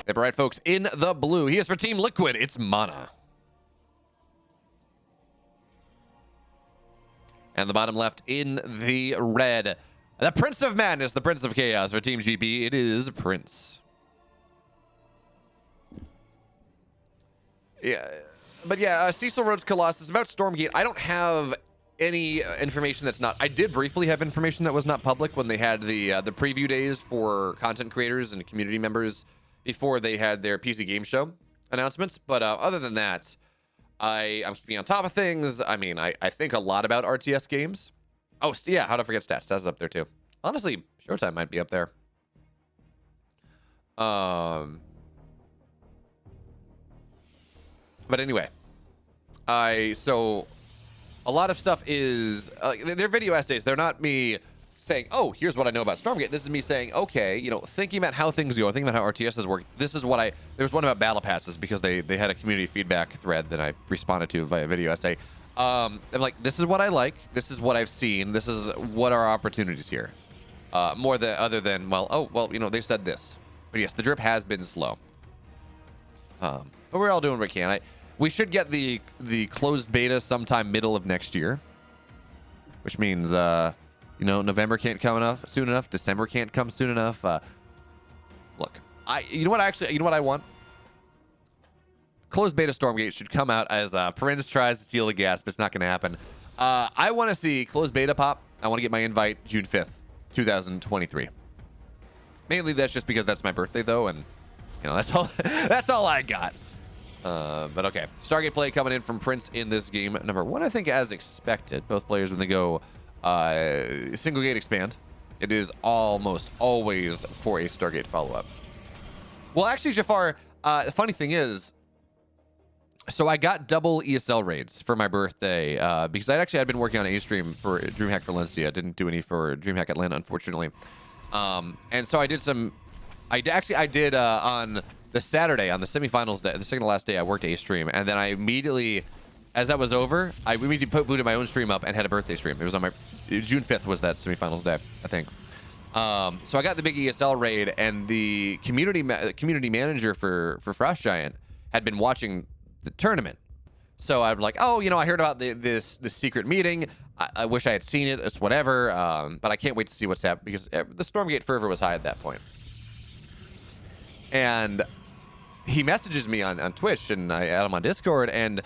They right, folks, in the blue. He is for Team Liquid. It's MaNa. And the bottom left in the red. The Prince of Madness, the Prince of Chaos for Team GB. It is Prince. Yeah, but yeah, Cecil Rhodes Colossus, about Stormgate. I don't have any information that's not... I did briefly have information that was not public when they had the preview days for content creators and community members before they had their PC game show announcements. But other than that, I'm keeping on top of things. I mean, I think a lot about RTS games. Oh, yeah, how to forget Stats. Stats is up there too. Honestly, Showtime might be up there. But anyway, so a lot of stuff is they're video essays. They're not me saying, oh, here's what I know about Stormgate. This is me saying, okay, you know, thinking about how things go, thinking about how RTSs work. This is what there's one about battle passes because they had a community feedback thread that I responded to via video essay. I'm like, this is what I like. This is what I've seen. This is what are opportunities here. More than other than, well, oh, well, you know, they said this. But yes, the drip has been slow. But we're all doing what we can. We should get the closed beta sometime middle of next year, which means you know, November can't come soon enough. December can't come soon enough. Look, you know what I want? Closed beta Stormgate should come out as Prince tries to steal the gas, but it's not going to happen. I want to see closed beta pop. I want to get my invite June 5th, 2023. Mainly that's just because that's my birthday though, and you know that's all. That's all I got. But okay, Stargate play coming in from Prince in this game number 1. I think as expected, both players when they go single gate expand, it is almost always for a Stargate follow-up. Well, actually, Jafar, the funny thing is, so I got double ESL raids for my birthday because I'd been working on a stream for DreamHack Valencia. Didn't do any for DreamHack Atlanta, unfortunately. And so I did some. I did on the Saturday, on the semifinals day, the second to last day, I worked a stream, and then I immediately, as that was over, I immediately booted my own stream up and had a birthday stream. It was on my June 5th was that semifinals day, I think. So I got the big ESL raid, and the community manager for Frost Giant had been watching the tournament. So I'm like, oh, you know, I heard about this secret meeting. I wish I had seen it. It's whatever, but I can't wait to see what's happening because the Stormgate fervor was high at that point. And he messages me on Twitch, and I add him on Discord, and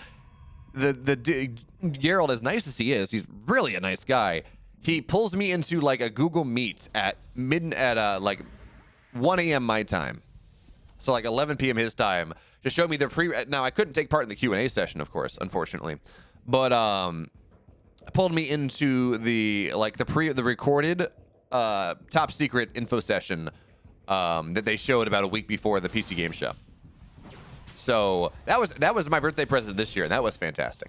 Gerald, as nice as he is, he's really a nice guy. He pulls me into like a Google Meet at like 1 a.m. my time, so like 11 p.m. his time, to show me the Now I couldn't take part in the Q&A session, of course, unfortunately, but pulled me into the recorded top secret info session that they showed about a week before the PC game show. So that was my birthday present this year, and that was fantastic.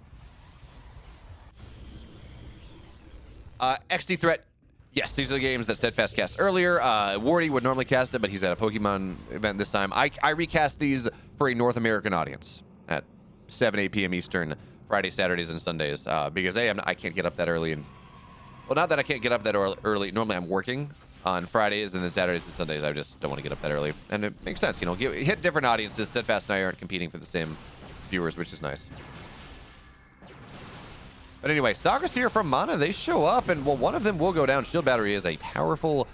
XD Threat, yes, these are the games that Steadfast cast earlier. Wardy would normally cast it, but he's at a Pokemon event this time. I recast these for a North American audience at 8 p.m. Eastern, Fridays, Saturdays, and Sundays, because I can't get up that early. And well, not that I can't get up that early. Normally I'm working on Fridays, and then Saturdays and Sundays I just don't want to get up that early. And it makes sense, you know, hit different audiences. Steadfast and I aren't competing for the same viewers, which is nice. But anyway, Stalkers here from MaNa, they show up, and well, one of them will go down. Shield Battery is a powerful,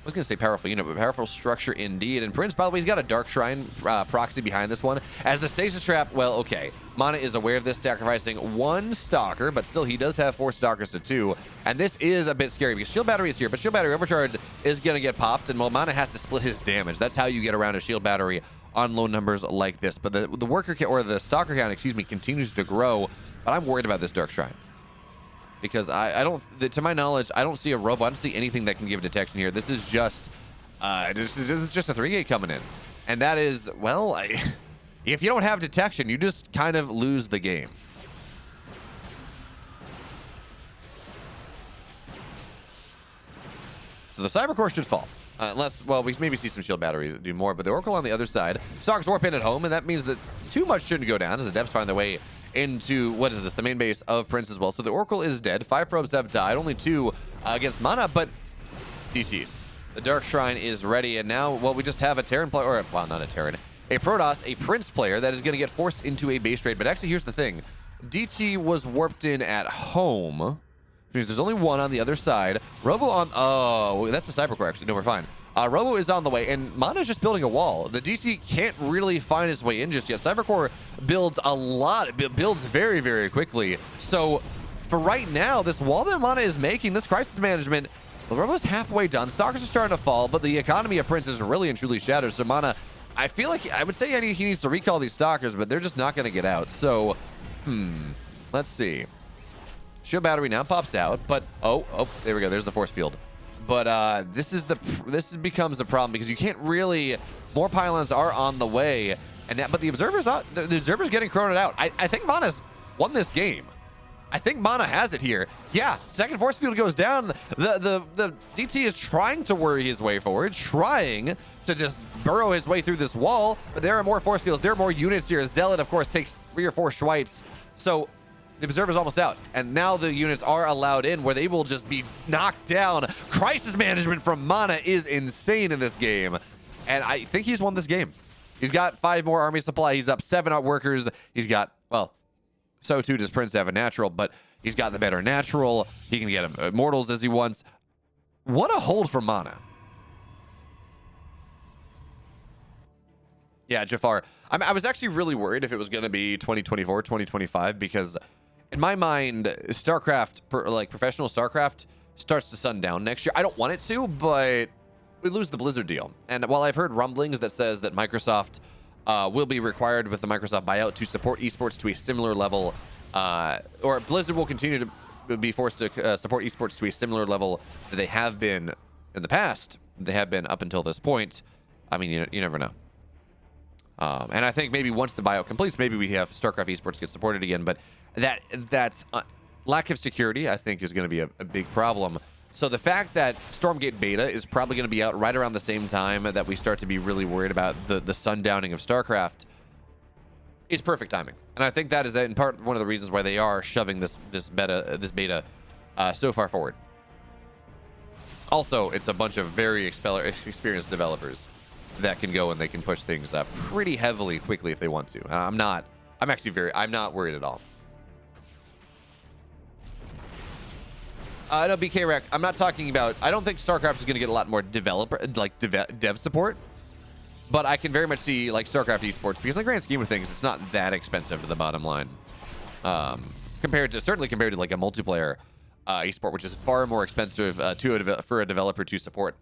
I was going to say powerful unit, but powerful structure indeed. And Prince, by the way, he's got a Dark Shrine proxy behind this one. As the Stasis Trap, well, okay. MaNa is aware of this, sacrificing 1 Stalker, but still he does have 4 Stalkers to 2. And this is a bit scary because Shield Battery is here, but Shield Battery Overcharge is going to get popped, and well, MaNa has to split his damage. That's how you get around a Shield Battery on low numbers like this. But the worker count, or the Stalker count, excuse me, continues to grow. But I'm worried about this Dark Shrine, because I don't, to my knowledge, I don't see a robot. I don't see anything that can give detection here. This is just this is just a 3-gate coming in, and that is, well, if you don't have detection, you just kind of lose the game. So the Cybercore should fall, unless, well, we maybe see some Shield Batteries do more. But the Oracle on the other side, Stalkers warp in at home, and that means that too much shouldn't go down as the Depths find their way into, what is this, the main base of Prince as well. So the Oracle is dead. 5 probes have died, only 2 against MaNa, but DTs. The Dark Shrine is ready, and now, well, we just have a Terran player, or, well, not a Terran, a Protoss, a Prince player that is going to get forced into a base trade. But actually, here's the thing. DT was warped in at home, which means there's only one on the other side. Robo on... Oh, that's a Cybercore, actually. No, we're fine. Robo is on the way, and MaNa is just building a wall. The DT can't really find its way in just yet. Cybercore builds a lot. It builds very, very quickly. So, for right now, this wall that MaNa is making, this crisis management, the Robo's halfway done. Stalkers are starting to fall, but the economy of Prince is really and truly shattered. So, MaNa, I feel like... I would say he needs to recall these Stalkers, but they're just not going to get out. So, let's see. Shield battery now pops out, but... Oh, there we go. There's the force field. But this becomes a problem because you can't really... More pylons are on the way, and but the observer's getting chroned out. I think MaNa's won this game. I think MaNa has it here. Yeah, second force field goes down. The DT is trying to worry his way forward, trying to just burrow his way through this wall. But there are more force fields. There are more units here. Zealot, of course, takes 3 or 4 swipes. So the observer's almost out, and now the units are allowed in where they will just be knocked down. Crisis management from MaNa is insane in this game, and I think he's won this game. He's got 5 more army supply. He's up 7 out workers. He's got, well, so too does Prince have a natural, but he's got the better natural. He can get immortals as he wants. What a hold from MaNa. Yeah, Jafar. I was actually really worried if it was going to be 2024, 2025, because in my mind, StarCraft, professional StarCraft, starts to sundown next year. I don't want it to, but we lose the Blizzard deal. And while I've heard rumblings that says that Microsoft will be required with the Microsoft buyout to support esports to a similar level, or Blizzard will continue to be forced to support esports to a similar level that they have been in the past. They have been up until this point. I mean, you never know. And I think maybe once the buyout completes, maybe we have StarCraft esports get supported again. But that's lack of security, I think, is going to be a big problem. So the fact that Stormgate Beta is probably going to be out right around the same time that we start to be really worried about the sundowning of StarCraft is perfect timing. And I think that is in part one of the reasons why they are shoving this beta so far forward. Also, it's a bunch of very experienced developers that can go and they can push things up pretty heavily quickly if they want to. I'm not worried at all. No, BK Rec, I'm not talking about... I don't think StarCraft is going to get a lot more dev support, but I can very much see like StarCraft esports, because in the grand scheme of things, it's not that expensive to the bottom line. Certainly compared to like a multiplayer esport, which is far more expensive for a developer to support.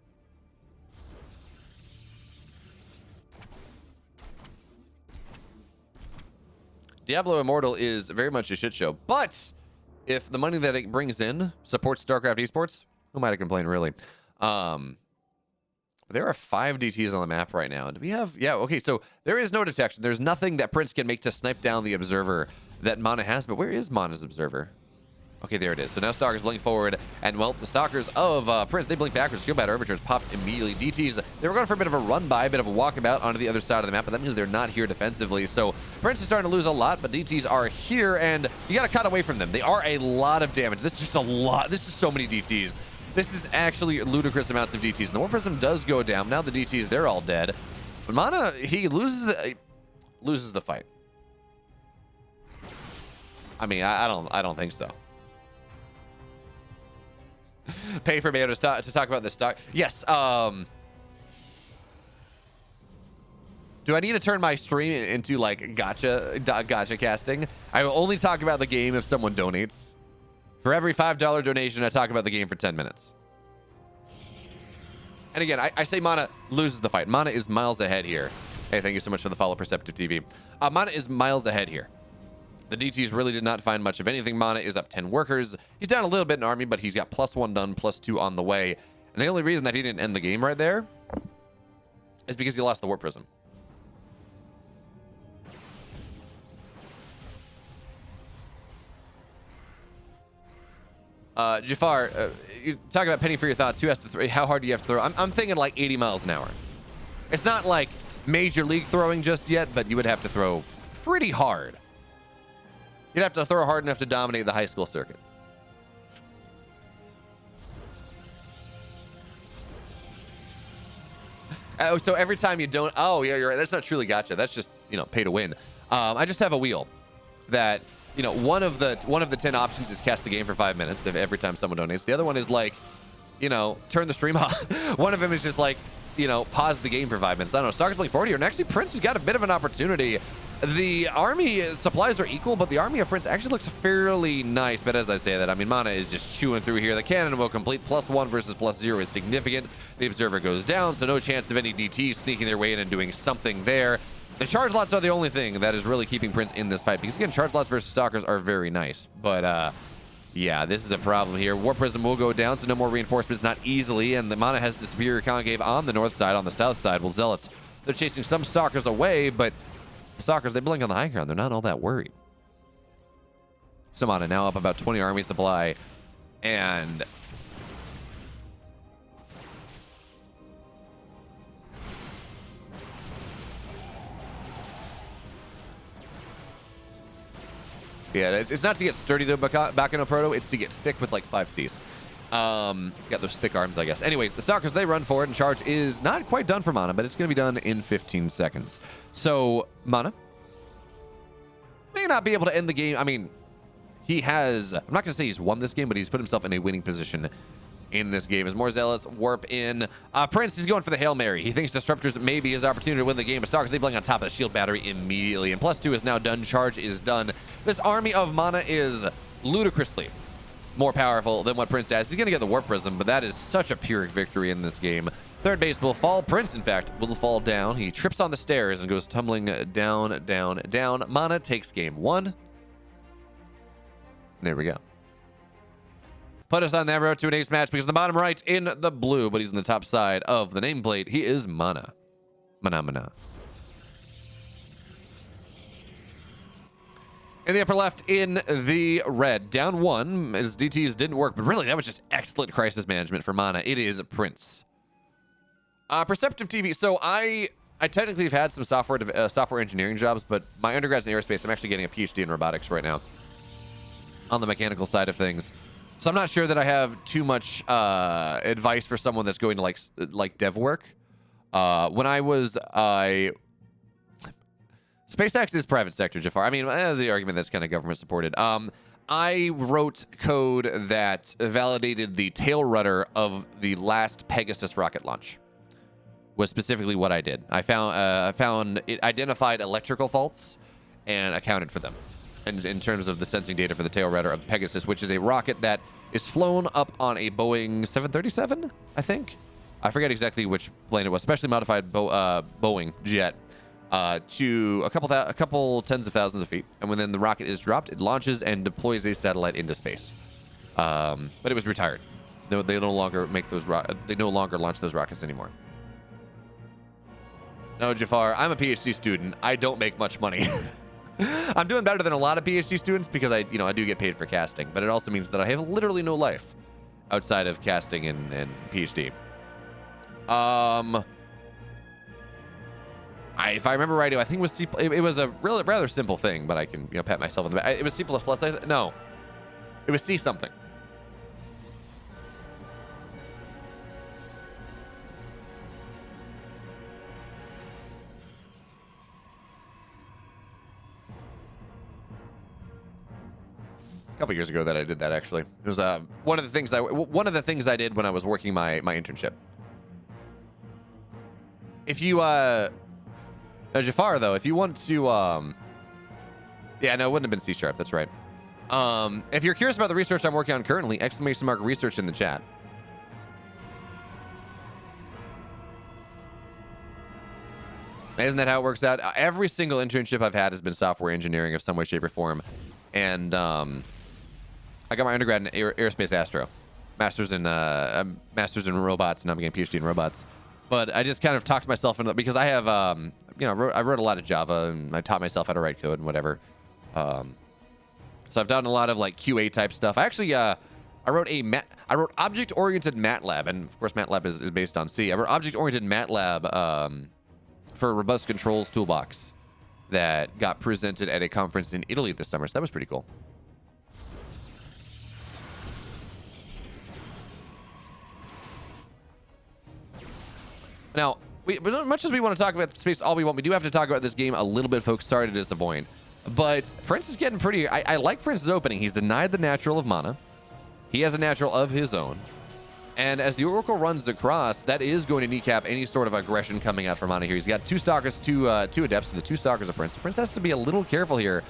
Diablo Immortal is very much a shit show, but if the money that it brings in supports StarCraft esports, who might have complained, really? There are 5 DTs on the map right now. Do we have... Yeah, okay, so there is no detection. There's nothing that Prince can make to snipe down the observer that MaNa has, but where is MaNa's observer? Okay, there it is. So now Stalkers blink forward, and, well, the Stalkers of Prince, they blink backwards. Shield Battle Overcharge popped immediately. DTs, they were going for a bit of a run-by, a bit of a walkabout onto the other side of the map, but that means they're not here defensively. So Prince is starting to lose a lot, but DTs are here, and you got to cut away from them. They are a lot of damage. This is just a lot. This is so many DTs. This is actually ludicrous amounts of DTs. And the War Prism does go down. Now the DTs, they're all dead. But MaNa, he loses the fight. I mean, I don't think so. Pay for Mayo to talk about this stock. Yes. Do I need to turn my stream into like gotcha casting? I will only talk about the game if someone donates. For every $5 donation, I talk about the game for 10 minutes. And again, I say MaNa loses the fight. MaNa is miles ahead here. Hey, thank you so much for the follow, Perceptive TV. MaNa is miles ahead here. The DTs really did not find much of anything. MaNa is up 10 workers. He's down a little bit in army, but he's got +1 done, +2 on the way. And the only reason that he didn't end the game right there is because he lost the Warp Prism. Jafar, you talk about penny for your thoughts. Who has to throw? How hard do you have to throw? I'm thinking like 80 miles an hour. It's not like major league throwing just yet, but you would have to throw pretty hard. You'd have to throw hard enough to dominate the high school circuit. Oh, so every time you don't, oh yeah, you're right. That's not truly gotcha. That's just, you know, pay to win. I just have a wheel that, you know, one of the 10 options is cast the game for 5 minutes if every time someone donates. The other one is like, you know, turn the stream off. One of them is just like, you know, pause the game for 5 minutes. I don't know. Stalker's playing forward here, and actually Prince has got a bit of an opportunity. The army supplies are equal, but the army of Prince actually looks fairly nice. But as I say that, I mean, MaNa is just chewing through here. The cannon will complete. +1 versus +0 is significant. The observer goes down, so no chance of any DTs sneaking their way in and doing something there. The charge lots are the only thing that is really keeping Prince in this fight, because again, charge lots versus stalkers are very nice. But yeah, this is a problem here. War Prism will go down, so no more reinforcements, not easily, and the MaNa has the superior concave on the north side. On the south side, well, Zealots, they're chasing some stalkers away, but stalkers, they blink on the high ground. They're not all that worried. So MaNa now up about 20 army supply, and yeah, it's not to get sturdy though back in a proto, it's to get thick with like 5 Cs. Got those thick arms, I guess. Anyways, the stalkers, they run forward, and charge is not quite done for MaNa, but it's going to be done in 15 seconds. So MaNa may not be able to end the game. I mean, he has, I'm not going to say he's won this game, but he's put himself in a winning position in this game. As more Zealots warp in, Prince is going for the Hail Mary. He thinks Disruptors may be his opportunity to win the game, but Stalkers, they bling on top of the shield battery immediately, and +2 is now done. Charge is done. This army of MaNa is ludicrously more powerful than what Prince has. He's going to get the Warp Prism, but that is such a Pyrrhic victory in this game. Third base will fall. Prince, in fact, will fall down. He trips on the stairs and goes tumbling down, down, down. MaNa takes game 1. There we go. Put us on that road to an ace match, because in the bottom right in the blue, but he's on the top side of the nameplate, he is MaNa. MaNa. In the upper left in the red, down 1, as DTs didn't work, but really that was just excellent crisis management for MaNa. It is Prince. Perceptive TV. So I technically have had some software engineering jobs, but my undergrad's in aerospace. I'm actually getting a PhD in robotics right now on the mechanical side of things. So I'm not sure that I have too much advice for someone that's going to like dev work. When I was SpaceX is private sector, Jafar. I mean, the argument that's kind of government supported. I wrote code that validated the tail rudder of the last Pegasus rocket launch. Was specifically what I did. I found it identified electrical faults and accounted for them. And in terms of the sensing data for the tail rudder of Pegasus, which is a rocket that is flown up on a Boeing 737, I think. I forget exactly which plane it was. Specially modified Boeing jet to a couple tens of thousands of feet. And when then the rocket is dropped, it launches and deploys a satellite into space. But it was retired. No, they no longer make those. They no longer launch those rockets anymore. No, Jafar, I'm a PhD student. I don't make much money. I'm doing better than a lot of PhD students because I do get paid for casting, but it also means that I have literally no life outside of casting and PhD. If I remember right, I think it was it was a rather simple thing, but I can pat myself on the back. It was C++. No, it was C something. A couple years ago that I did that, actually. It was one of the things I did when I was working my internship. If you Jafar, though, if you want to yeah, no, it wouldn't have been C#, that's right. If you're curious about the research I'm working on currently, !! research in the chat. Isn't that how it works out? Every single internship I've had has been software engineering of some way, shape, or form. And I got my undergrad in aerospace astro, master's in robots, and I'm getting PhD in robots. But I just kind of talked myself into, because I have I wrote a lot of Java, and I taught myself how to write code and whatever. So I've done a lot of like QA type stuff. I actually I wrote object-oriented MATLAB, and of course MATLAB is based on C. I wrote object-oriented MATLAB for a robust controls toolbox that got presented at a conference in Italy this summer. So that was pretty cool. Now, as much as we want to talk about space all we want, we do have to talk about this game a little bit, folks. Sorry to disappoint. But Prince is getting pretty... I like Prince's opening. He's denied the natural of MaNa. He has a natural of his own. And as the Oracle runs across, that is going to kneecap any sort of aggression coming out from MaNa here. He's got 2 Stalkers, 2 Adepts, and the 2 Stalkers of Prince. Prince has to be a little careful here.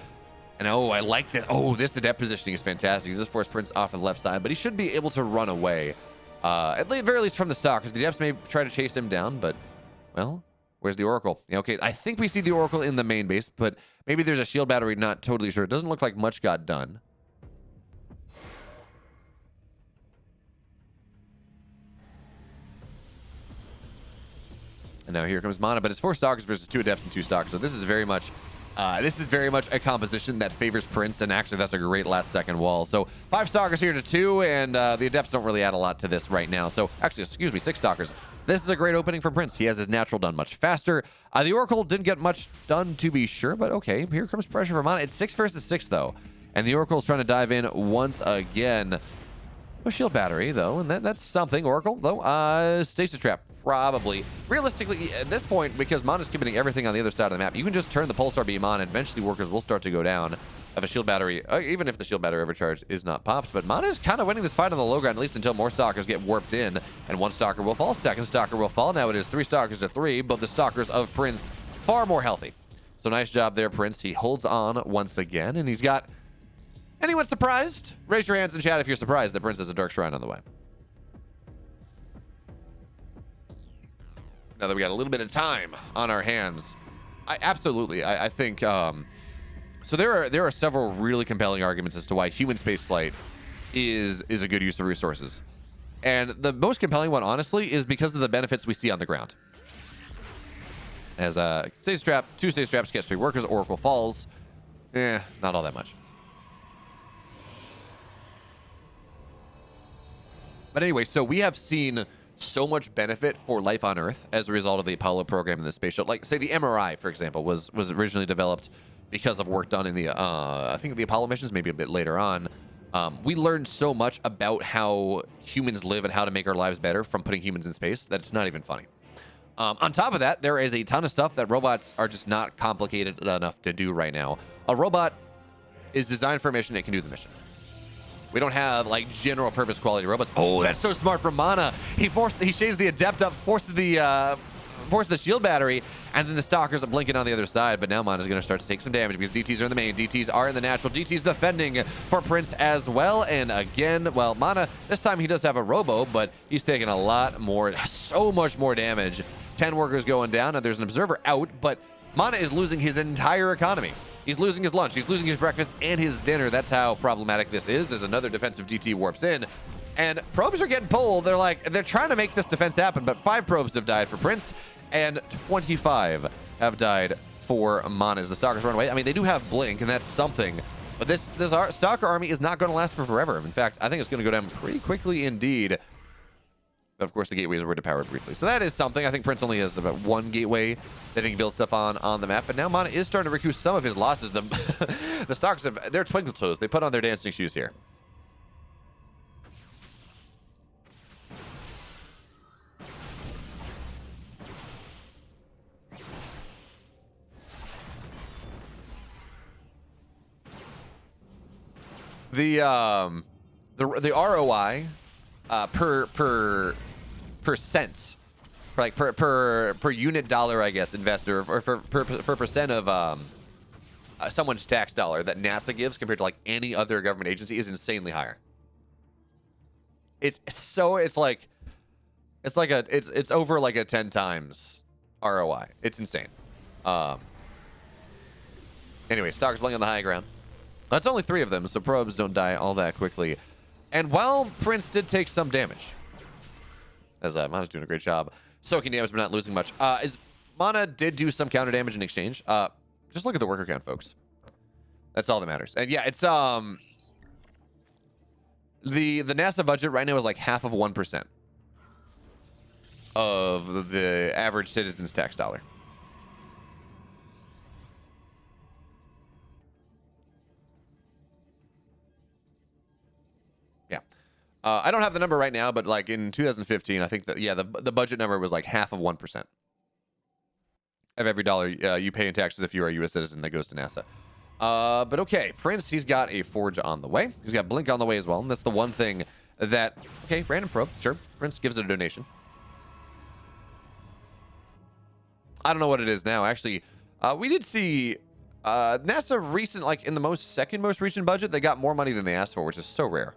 And oh, I like that. Oh, this Adept positioning is fantastic. He just forced Prince off of the left side, but he should be able to run away. At the very least from the Stalkers. The Adepts may try to chase him down, but, well, where's the Oracle? Yeah, okay, I think we see the Oracle in the main base, but maybe there's a shield battery, not totally sure. It doesn't look like much got done. And now here comes MaNa, but it's 4 Stalkers versus 2 Adepts and 2 Stalkers. So this is very much a composition that favors Prince, and actually that's a great last-second wall. So 5 Stalkers here to 2, and the Adepts don't really add a lot to this right now. So actually, excuse me, 6 Stalkers. This is a great opening from Prince. He has his natural done much faster. The Oracle didn't get much done, to be sure, but okay, here comes pressure from MaNa. It's 6 versus 6, though, and the Oracle's trying to dive in once again. No shield battery, though, and that's something. Oracle, though, stasis trap. Probably. Realistically, at this point, because MaNa's committing everything on the other side of the map, you can just turn the Pulsar Beam on, and eventually workers will start to go down of a shield battery, even if the shield battery overcharge is not popped. But MaNa is kind of winning this fight on the low ground, at least until more Stalkers get warped in, and 1 Stalker will fall, 2nd Stalker will fall. Now it is 3 Stalkers to 3, but the Stalkers of Prince far more healthy. So nice job there, Prince. He holds on once again, and he's got... Anyone surprised? Raise your hands in chat if you're surprised that Prince has a Dark Shrine on the way. Now that we got a little bit of time on our hands, I think so there are several really compelling arguments as to why human spaceflight is a good use of resources, and the most compelling one, honestly, is because of the benefits we see on the ground. As stasis trap, 2 stasis traps, catch 3 workers, Oracle falls, not all that much. But anyway, so we have seen so much benefit for life on Earth as a result of the Apollo program in the space shuttle. Like, say, the MRI, for example, was originally developed because of work done in the, I think the Apollo missions, maybe a bit later on. We learned so much about how humans live and how to make our lives better from putting humans in space that it's not even funny. On top of that, there is a ton of stuff that robots are just not complicated enough to do right now. A robot is designed for a mission, it can do the mission. We don't have, like, general purpose quality robots. Oh, that's so smart from MaNa. He shades the Adept up, forces the shield battery, and then the Stalkers are blinking on the other side. But now MaNa's going to start to take some damage because DTs are in the main. DTs are in the natural. DTs defending for Prince as well. And again, well, MaNa, this time he does have a Robo, but he's taking a lot more, so much more damage. 10 workers going down, and there's an Observer out, but MaNa is losing his entire economy. He's losing his lunch, he's losing his breakfast and his dinner. That's how problematic this is, as another defensive DT warps in. And probes are getting pulled. They're trying to make this defense happen, but 5 probes have died for Prince, and 25 have died for MaNa as the Stalkers run away. I mean, they do have Blink, and that's something. But this Stalker army is not going to last for forever. In fact, I think it's going to go down pretty quickly indeed. But of course, the gateways were depowered briefly. So that is something. I think Prince only has about 1 gateway that he can build stuff on the map. But now MaNa is starting to recoup some of his losses. The Stalkers have their twinkle toes. They put on their dancing shoes here. The ROI per cent, like per unit dollar, I guess, investor, or per percent of someone's tax dollar that NASA gives compared to like any other government agency is insanely higher. It's over like a 10 times ROI. It's insane. Anyway, Stalkers playing on the high ground. That's only 3 of them, so probes don't die all that quickly. And while Prince did take some damage, as MaNa's doing a great job soaking damage but not losing much, MaNa did do some counter damage in exchange. Just look at the worker count, folks. That's all that matters. And yeah, it's the NASA budget right now is like half of 1% of the average citizen's tax dollar. I don't have the number right now, but like in 2015, I think that, yeah, the budget number was like half of 1%. of every dollar you pay in taxes if you are a U.S. citizen that goes to NASA. But okay, Prince, he's got a forge on the way. He's got Blink on the way as well. And that's the one thing that, okay, random probe, sure. Prince gives it a donation. I don't know what it is now. Actually, we did see NASA recent, like in the second most recent budget, they got more money than they asked for, which is so rare.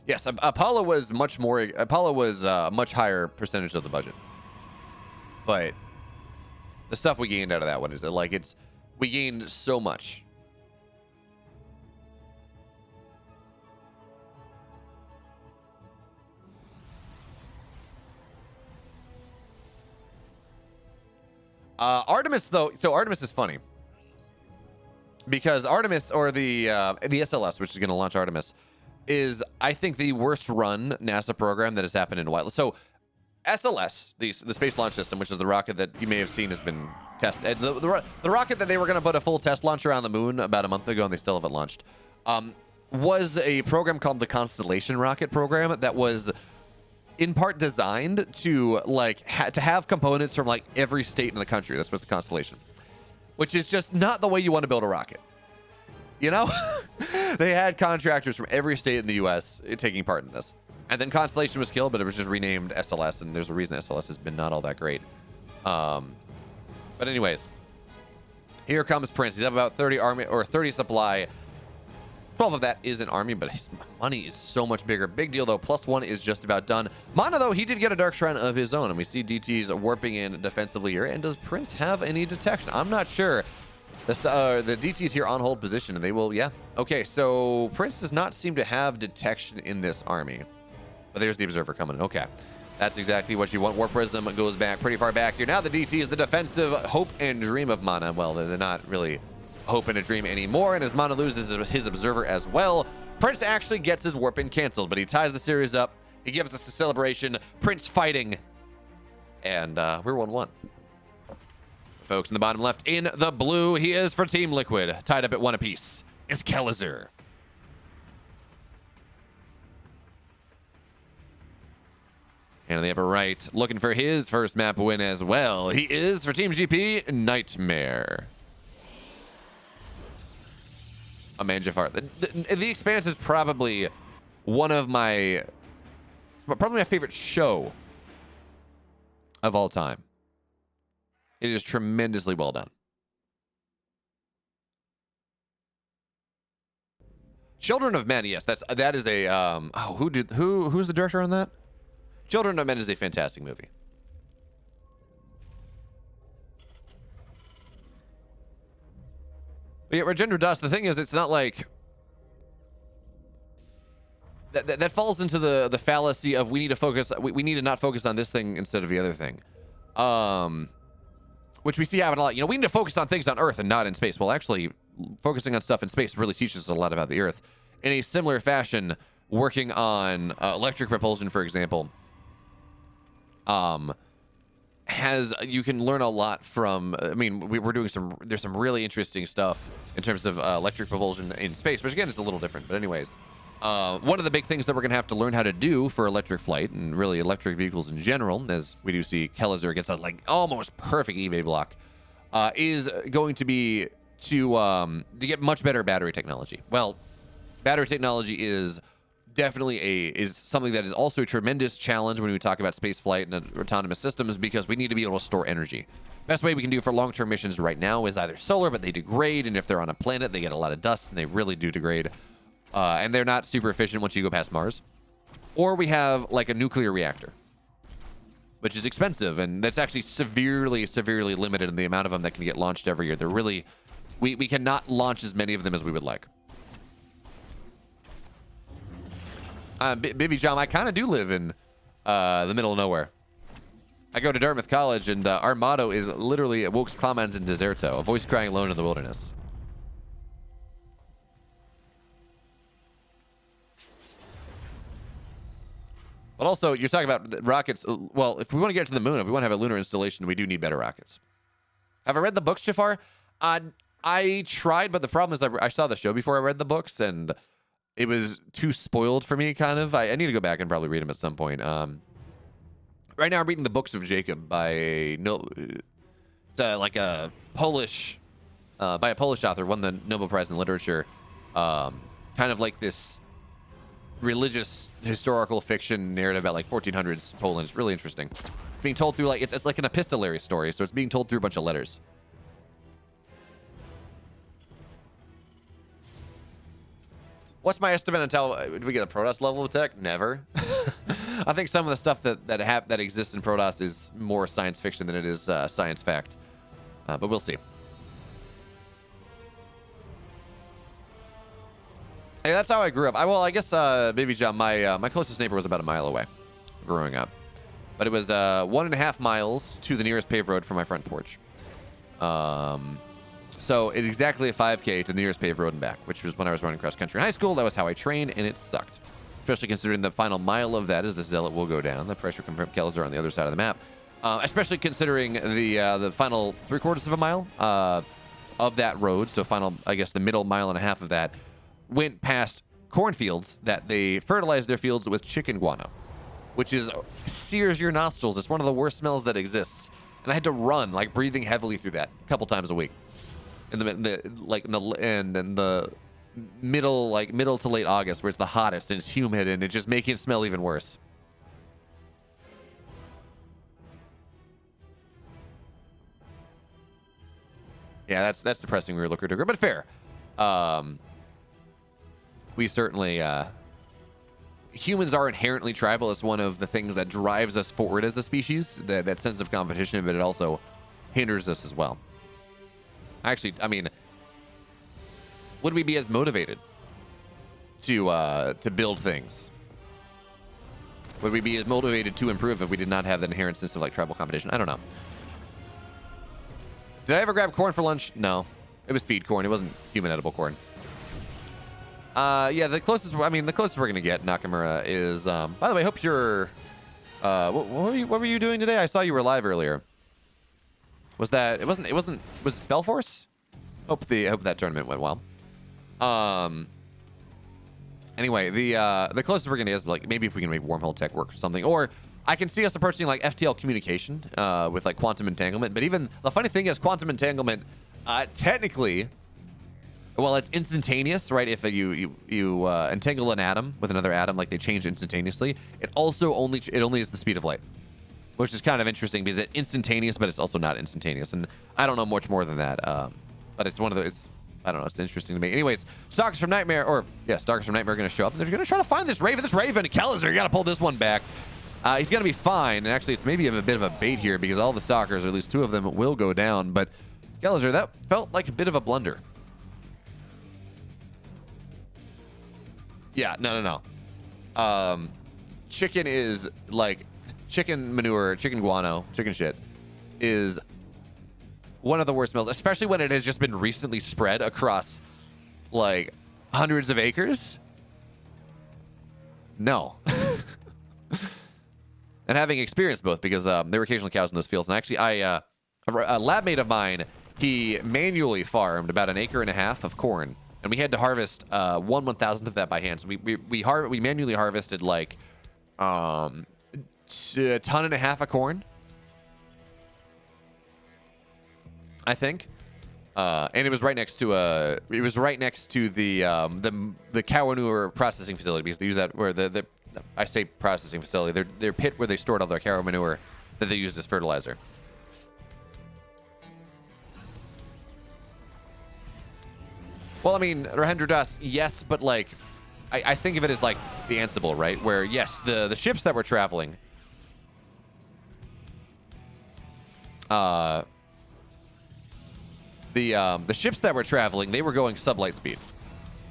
Yes, Apollo was a much higher percentage of the budget. But the stuff we gained out of that one is that, like, we gained so much. Artemis, though, so Artemis is funny because Artemis, or the SLS, which is going to launch Artemis, is, I think, the worst run NASA program that has happened in a while. So SLS, the Space Launch System, which is the rocket that you may have seen has been tested, the rocket that they were going to put a full test launch around the moon about a month ago, and they still haven't launched, was a program called the Constellation Rocket Program that was in part designed to to have components from like every state in the country. That's what's the Constellation, which is just not the way you want to build a rocket. You know, they had contractors from every state in the U.S. taking part in this. And then Constellation was killed, but it was just renamed SLS, and there's a reason SLS has been not all that great. But anyways, here comes Prince. He's up about 30 army or 30 supply. 12 of that is an army, but his money is so much bigger. Big deal, though. +1 is just about done. MaNa, though, he did get a Dark Shrine of his own, and we see DTs warping in defensively here. And does Prince have any detection? I'm not sure. The DT's here on hold position, and they will, yeah. Okay, so Prince does not seem to have detection in this army. But there's the Observer coming in. Okay. That's exactly what you want. Warp Prism goes back pretty far back here. Now the DT is the defensive hope and dream of MaNa. Well, they're not really hope and a dream anymore, and as MaNa loses his Observer as well, Prince actually gets his warp-in canceled, but he ties the series up. He gives us the celebration. Prince fighting. And we're 1-1. Folks in the bottom left, in the blue, he is for Team Liquid. Tied up at 1 apiece. It's Kelazhur. And on the upper right, looking for his first map win as well. He is for Team GP, Nightmare. A man Jafar. The Expanse is probably probably my favorite show of all time. It is tremendously well done. Children of Men, yes, that is a who's the director on that? Children of Men is a fantastic movie. But yeah, Regender Dust, the thing is, it's not like that falls into the fallacy of we need to focus, we need to not focus on this thing instead of the other thing. Which we see happen a lot. You know, we need to focus on things on Earth and not in space. Well, actually, focusing on stuff in space really teaches us a lot about the Earth. In a similar fashion, working on electric propulsion, for example, you can learn a lot from, I mean, we're doing there's some really interesting stuff in terms of electric propulsion in space, which again is a little different. But anyways, one of the big things that we're going to have to learn how to do for electric flight and really electric vehicles in general, as we do see Kelazhur gets a like almost perfect eBay block, is going to be to get much better battery technology. Well, battery technology is definitely something that is also a tremendous challenge when we talk about space flight and autonomous systems, because we need to be able to store energy. Best way we can do for long-term missions right now is either solar, but they degrade, and if they're on a planet, they get a lot of dust, and they really do degrade. And they're not super efficient once you go past Mars. Or we have like a nuclear reactor, which is expensive, and that's actually severely, severely limited in the amount of them that can get launched every year. They're really, we cannot launch as many of them as we would like. Bibby Cham, I kind of do live in the middle of nowhere. I go to Dartmouth College, and our motto is literally Vaux Clamans in Deserto, a voice crying alone in the wilderness. But also, you're talking about rockets. Well, if we want to get to the moon, if we want to have a lunar installation, we do need better rockets. Have I read the books, Jafar? I tried, but the problem is I saw the show before I read the books, and it was too spoiled for me, kind of. I need to go back and probably read them at some point. Right now I'm reading the Books of Jacob by it's like a Polish by a Polish author, won the Nobel Prize in Literature. Kind of like this religious historical fiction narrative about like 1400s Poland. It's really interesting. It's being told through like it's like an epistolary story, so it's being told through a bunch of letters. What's my estimate until do we get a Protoss level of tech? Never. I think some of the stuff that exists in Protoss is more science fiction than it is science fact, but we'll see. Hey, that's how I grew up. I guess Baby John, my closest neighbor was about a mile away, growing up, but it was 1.5 miles to the nearest paved road from my front porch. So it's exactly a 5K to the nearest paved road and back, which was when I was running cross country in high school. That was how I trained, and it sucked. Especially considering the final mile of that is the Zealot will go down. The pressure from Kelazhur on the other side of the map. Especially considering the final 3/4 of a mile of that road. So final, I guess, the middle 1.5 miles of that went past cornfields that they fertilized their fields with chicken guano, which is sears your nostrils. It's one of the worst smells that exists. And I had to run, like breathing heavily through that a couple times a week. In the middle to late August, where it's the hottest and it's humid and it's just making it smell even worse. Yeah, that's depressing. We were looking to, but fair. We certainly humans are inherently tribal. It's one of the things that drives us forward as a species. That sense of competition, but it also hinders us as well. Actually, I mean, would we be as motivated to build things? Would we be as motivated to improve if we did not have that inherent sense of like tribal competition? I don't know. Did I ever grab corn for lunch? No, it was feed corn. It wasn't human edible corn. Yeah, the closest we're gonna get Nakamura is. By the way, I hope you're. What were you doing today? I saw you were live earlier. Was that? It wasn't. Was it Spellforce? Hope that tournament went well. Anyway, the closest we're gonna get is like maybe if we can make wormhole tech work or something, or I can see us approaching like FTL communication with like quantum entanglement. But even the funny thing is, quantum entanglement technically, well, it's instantaneous, right? If you entangle an atom with another atom, like they change instantaneously, it only is the speed of light, which is kind of interesting because it's instantaneous, but it's also not instantaneous. And I don't know much more than that. But it's one of the, I don't know, it's interesting to me. Anyways, Stalkers from Nightmare are going to show up. And they're going to try to find this Raven. Kelazhur, you got to pull this one back. He's going to be fine. And actually, it's maybe a bit of a bait here because all the Stalkers, or at least 2 of them, will go down. But Kelazhur, that felt like a bit of a blunder. Yeah, no. Chicken is like, chicken manure, chicken guano, chicken shit is one of the worst smells, especially when it has just been recently spread across like hundreds of acres. No. And having experienced both, because there were occasionally cows in those fields. And actually, a lab mate of mine, he manually farmed about 1.5 acres of corn, and we had to harvest 1/1000th of that by hand. So we manually harvested like a 1.5 tons of corn, I think, and it was right next to the cow manure processing facility, because they use that where I say processing facility, their pit where they stored all their cow manure that they used as fertilizer. Well, I mean, Rahendra Das, yes, but like, I think of it as like the Ansible, right? Where yes, the ships that were traveling, the ships that were traveling, they were going sublight speed,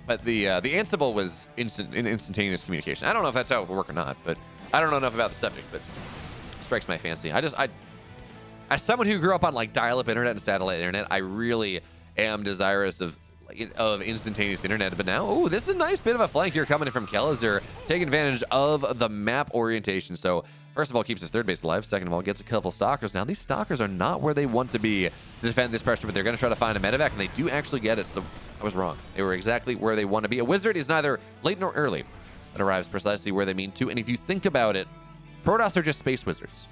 but the Ansible was instantaneous communication. I don't know if that's how it would work or not, but I don't know enough about the subject, but it strikes my fancy. As someone who grew up on like dial-up internet and satellite internet, I really am desirous of instantaneous internet. But now, oh, this is a nice bit of a flank here coming in from Kelazhur, taking advantage of the map orientation. So first of all, keeps his third base alive. Second of all, gets a couple Stalkers. Now these Stalkers are not where they want to be to defend this pressure, but they're going to try to find a medevac, and they do actually get it. So I was wrong. They were exactly where they want to be. A wizard is neither late nor early. It arrives precisely where they mean to. And if you think about it, Protoss are just space wizards.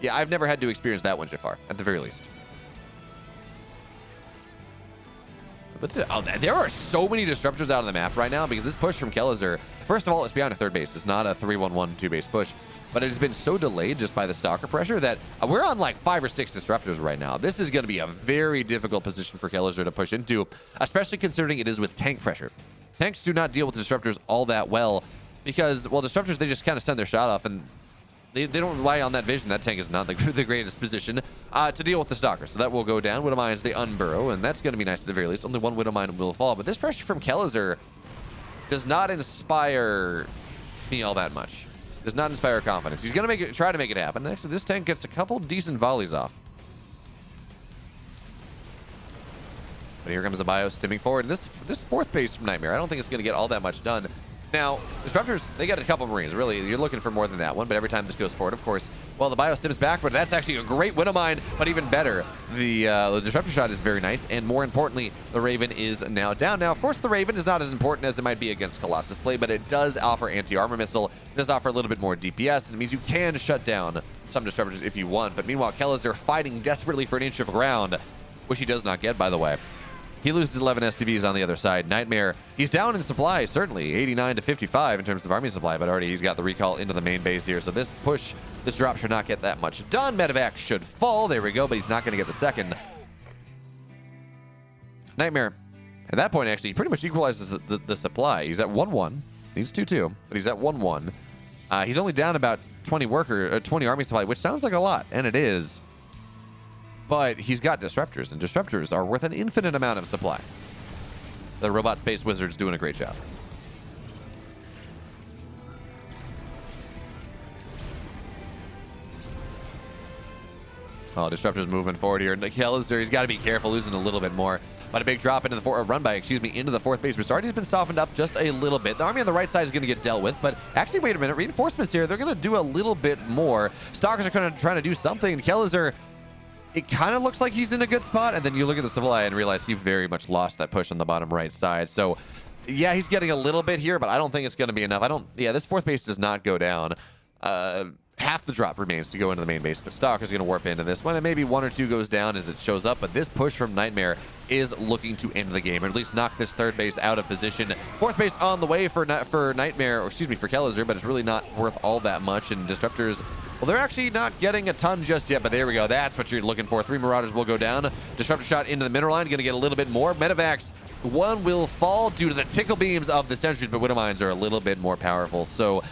Yeah, I've never had to experience that one, Jafar, at the very least. But there are so many disruptors out on the map right now because this push from Kelazhur, first of all, it's beyond a third base. It's not a 3-1-1 2-base push, but it has been so delayed just by the stalker pressure that we're on like 5 or 6 disruptors right now. This is going to be a very difficult position for Kelazhur to push into, especially considering it is with tank pressure. Tanks do not deal with disruptors all that well because, well, disruptors, they just kind of send their shot off and they don't rely on that vision. That tank is not the greatest position to deal with the stalker. So that will go down. Widow Mines, they unburrow, and that's going to be nice at the very least. Only one Widow Mine will fall. But this pressure from Kelazhur does not inspire me all that much. Does not inspire confidence. He's going to try to make it happen. Next, this tank gets a couple decent volleys off. But here comes the bio stimming forward. And this fourth base from Nightmare, I don't think it's going to get all that much done. Now, Disruptors, they got a couple Marines. Really, you're looking for more than that one, but every time this goes forward, of course, well, the bio stims back, but that's actually a great Widow Mine, but even better, the Disruptor shot is very nice, and more importantly, the Raven is now down. Now, of course, the Raven is not as important as it might be against Colossus play, but it does offer anti-armor missile, it does offer a little bit more DPS, and it means you can shut down some Disruptors if you want, but meanwhile, Kelazhur fighting desperately for an inch of ground, which he does not get, by the way. He loses 11 STVs on the other side. Nightmare, he's down in supply, certainly. 89 to 55 in terms of army supply, but already he's got the recall into the main base here. So this push, this drop should not get that much done. Medevac should fall. There we go, but he's not going to get the second. Nightmare, at that point, actually, he pretty much equalizes the supply. He's at 1-1. He's 2-2, but he's at 1-1. He's only down about 20 army supply, which sounds like a lot, and it is. But he's got Disruptors, and Disruptors are worth an infinite amount of supply. The Robot Space Wizard's doing a great job. Oh, Disruptors moving forward here. Kelazhur, he's got to be careful, losing a little bit more. But a big drop into the into the fourth base, which already has been softened up just a little bit. The army on the right side is going to get dealt with, but actually, wait a minute. Reinforcements here, they're going to do a little bit more. Stalkers are kind of trying to do something, and Kelazhur, it kind of looks like he's in a good spot, and then you look at the supply and realize he very much lost that push on the bottom right side. So, yeah, he's getting a little bit here, but I don't think it's going to be enough. This fourth base does not go down. Half the drop remains to go into the main base, but Stalker's going to warp into this one, and maybe 1 or 2 goes down as it shows up, but this push from Nightmare is looking to end the game, or at least knock this third base out of position. Fourth base on the way for Nightmare, or excuse me, for Kelazhur, but it's really not worth all that much, and Disruptors, well, they're actually not getting a ton just yet, but there we go. That's what you're looking for. 3 Marauders will go down. Disruptor shot into the mineral line, going to get a little bit more. Medevacs, 1 will fall due to the tickle beams of the sentries, but Widow Mines are a little bit more powerful. So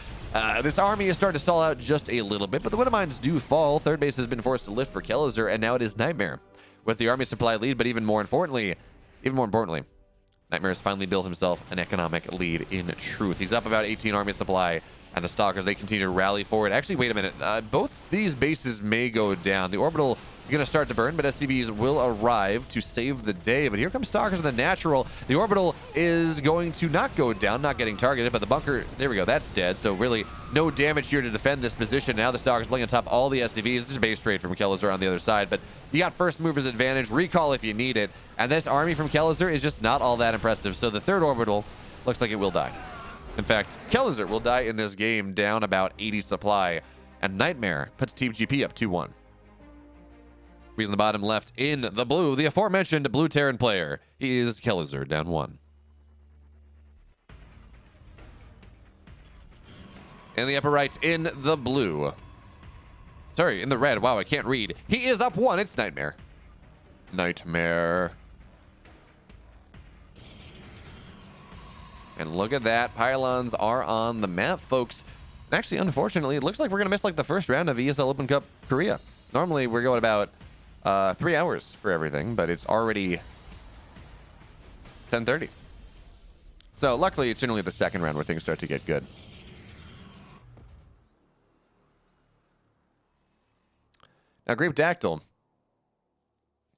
this army is starting to stall out just a little bit, but the Widow Mines do fall. Third base has been forced to lift for Kelazhur, and now it is Nightmare with the army supply lead, but even more importantly, Nightmare has finally built himself an economic lead in truth. He's up about 18 army supply, and the Stalkers, they continue to rally forward. Actually, wait a minute. Both these bases may go down. The Orbital is going to start to burn, but SCVs will arrive to save the day. But here comes Stalkers in the natural. The Orbital is going to not go down, not getting targeted, but the bunker, there we go, that's dead. So really, no damage here to defend this position. Now the Stalkers playing on top all the SCVs. This is a base trade from Kelazhur on the other side, but you got first mover's advantage, recall if you need it, and this army from Kelazhur is just not all that impressive. So the third Orbital looks like it will die. In fact, Kelazhur will die in this game down about 80 supply, and Nightmare puts Team GP up 2-1. Reason the bottom left in the blue, the aforementioned blue Terran player. He is Kelazhur, down 1. In the upper right, in the blue. Sorry, in the red. Wow, I can't read. He is up 1. It's Nightmare. Nightmare. And look at that. Pylons are on the map, folks. And actually, unfortunately, it looks like we're going to miss like the first round of ESL Open Cup Korea. Normally, we're going about 3 hours for everything, but it's already 10:30. So luckily, it's generally the second round where things start to get good. Now, Grape Dactyl,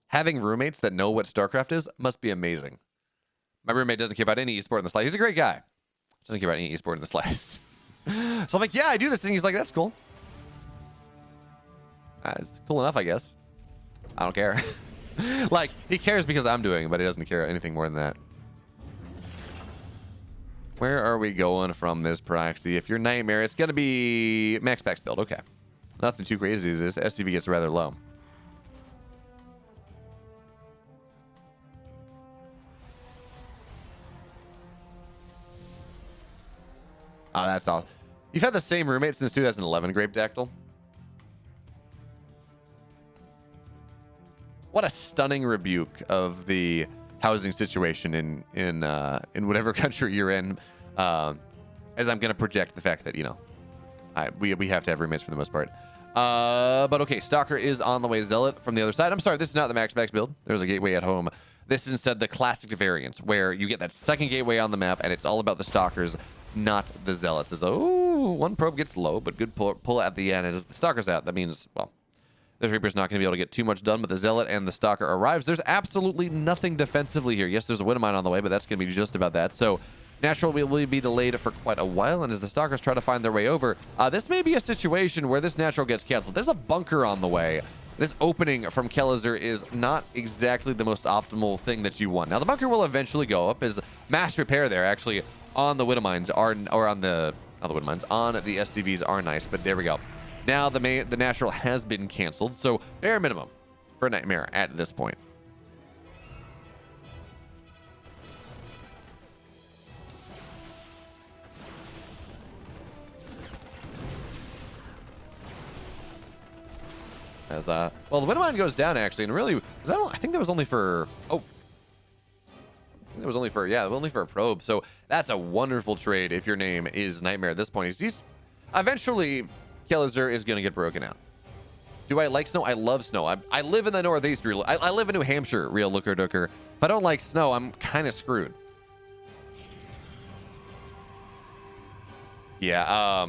having roommates that know what StarCraft is must be amazing. My roommate doesn't care about any esport in the slightest. He's a great guy. Doesn't care about any esport in the slightest. So I'm like, yeah, I do this thing. He's like, that's cool. It's cool enough, I guess. I don't care. Like, he cares because I'm doing it, but he doesn't care anything more than that. Where are we going from this proxy? If you're Nightmare, it's going to be max packs build. Okay. Nothing too crazy. This SCV gets rather low. Oh, that's all. You've had the same roommate since 2011, Grape Dactyl. What a stunning rebuke of the housing situation in whatever country you're in. As I'm going to project the fact that, you know, we have to have roommates for the most part. But okay, Stalker is on the way. Zealot from the other side. I'm sorry, this is not the max build. There's a gateway at home. This is instead the classic variant where you get that second gateway on the map and it's all about the Stalkers, not the Zealots. As oh, one probe gets low, but good pull at the end. As the Stalker's out, that means, well, the Reaper's not going to be able to get too much done, but the Zealot and the Stalker arrives. There's absolutely nothing defensively here. Yes, there's a Widowmine on the way, but that's going to be just about that. So Natural will be delayed for quite a while, and as the Stalkers try to find their way over, this may be a situation where this Natural gets canceled. There's a bunker on the way. This opening from Kelazhur is not exactly the most optimal thing that you want. Now, the bunker will eventually go up as mass repair there actually on the Widowmines are, or on the, not the Widowmines, on the SCVs are nice, but there we go. Now the Natural has been canceled, so bare minimum for Nightmare at this point. As well, the Widowmine goes down actually, and really, I think that was only for it was only for only for a probe. So that's a wonderful trade if your name is Nightmare at this point. He's eventually Kelazhur is going to get broken out. Do I like snow? I love snow. I live in the Northeast. I live in New Hampshire. Real looker dooker. If I don't like snow, I'm kind of screwed. Yeah.